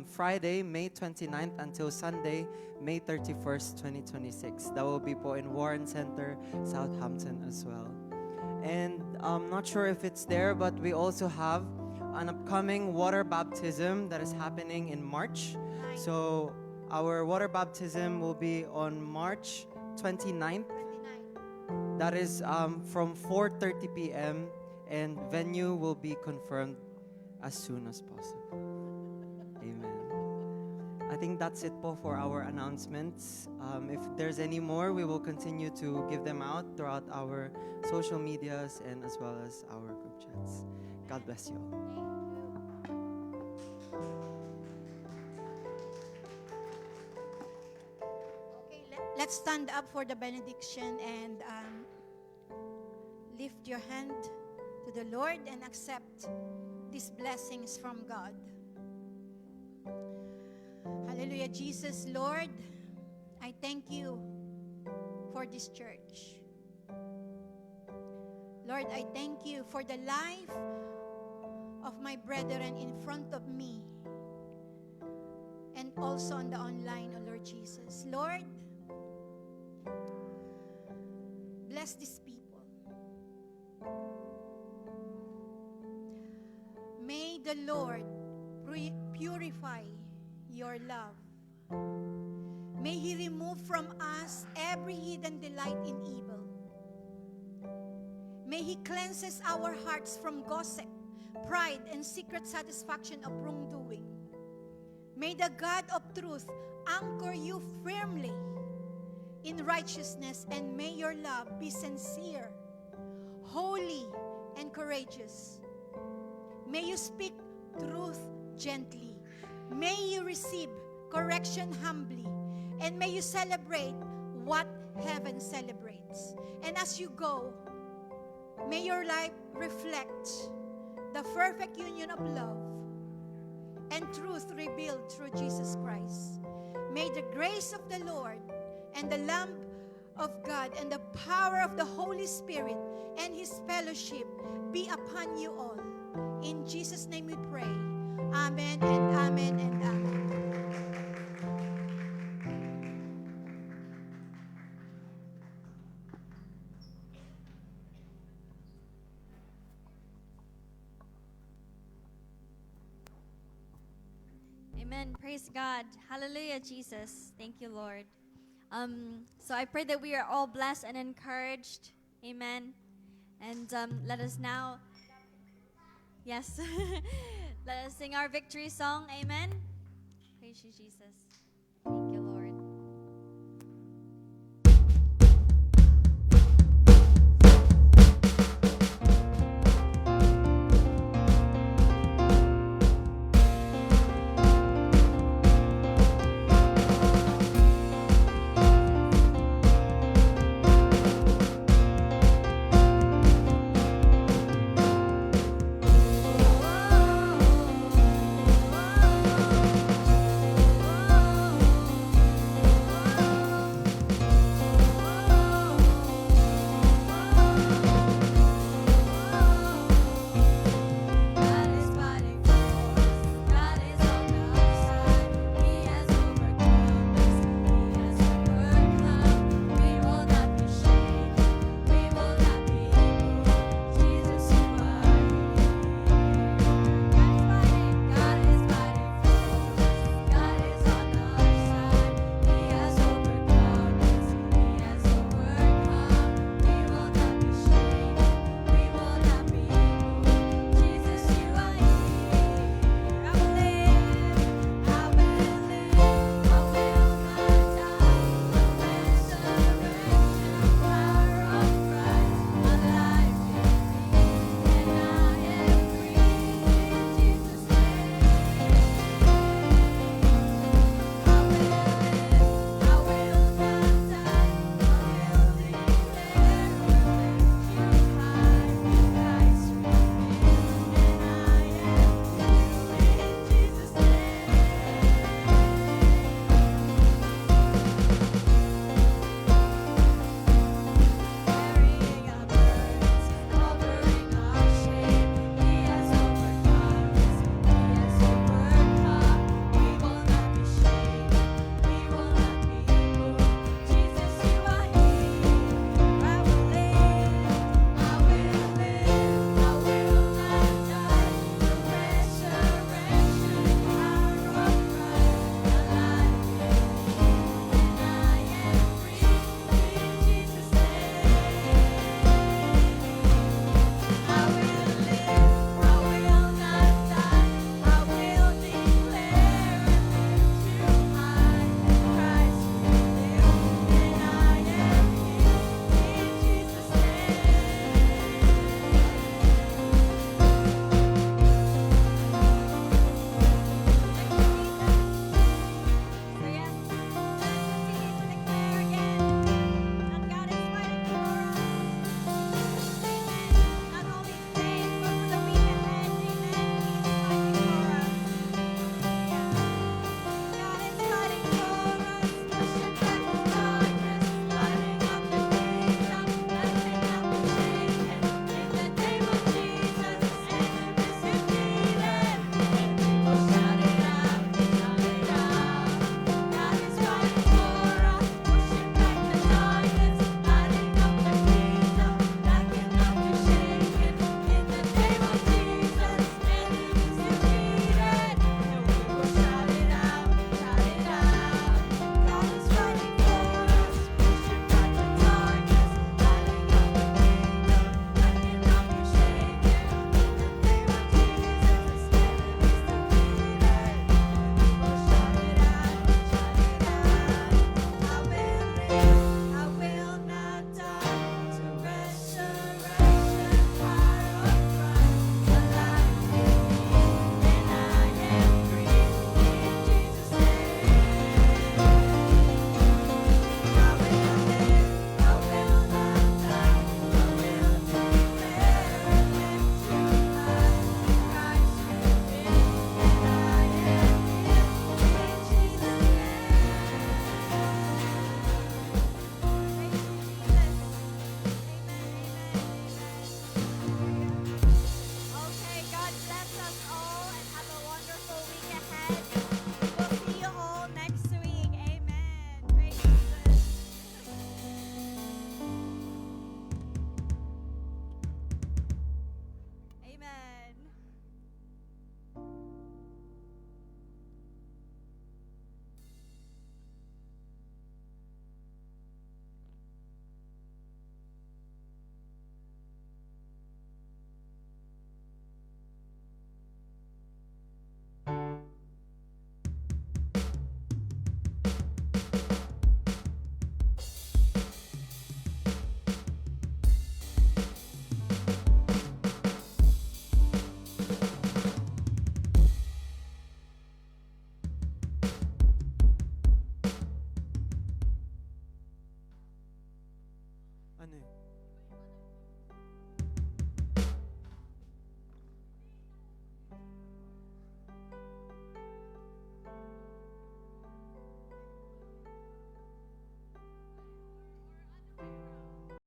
Speaker 6: Friday, May 29th until Sunday, May 31st, 2026. That will be po in Warren Center, Southampton as well. And I'm not sure if it's there, but we also have an upcoming water baptism that is happening in March. So our water baptism will be on March 29th.
Speaker 3: 29.
Speaker 6: That is from 4:30 p.m. and venue will be confirmed as soon as possible. Amen. I think that's it po for our announcements. If there's any more, we will continue to give them out throughout our social medias and as well as our group chats. God bless you all.
Speaker 3: Okay, let's stand up for the benediction and lift your hand to the Lord and accept these blessings from God. Hallelujah. Jesus, Lord, I thank you for this church. Lord, I thank you for the life of my brethren in front of me and also on the online, oh Lord Jesus. Lord, bless these people. May the Lord purify your love. May He remove from us every hidden delight in evil. May He cleanses our hearts from gossip, pride, and secret satisfaction of wrongdoing. May the God of truth anchor you firmly in righteousness, and may your love be sincere, holy, and courageous. May you speak truth gently. May you receive correction humbly, and may you celebrate what heaven celebrates. And as you go, may your life reflect the perfect union of love and truth revealed through Jesus Christ. May the grace of the Lord and the Lamb of God and the power of the Holy Spirit and His fellowship be upon you all. In Jesus' name we pray. Amen and amen and amen.
Speaker 2: Amen. Praise God. Hallelujah, Jesus. Thank you, Lord. So I pray that we are all blessed and encouraged. Amen. And let us now, yes, let us sing our victory song. Amen. Praise you, Jesus. Thank you, Lord.
Speaker 7: Oh
Speaker 6: Ano yun?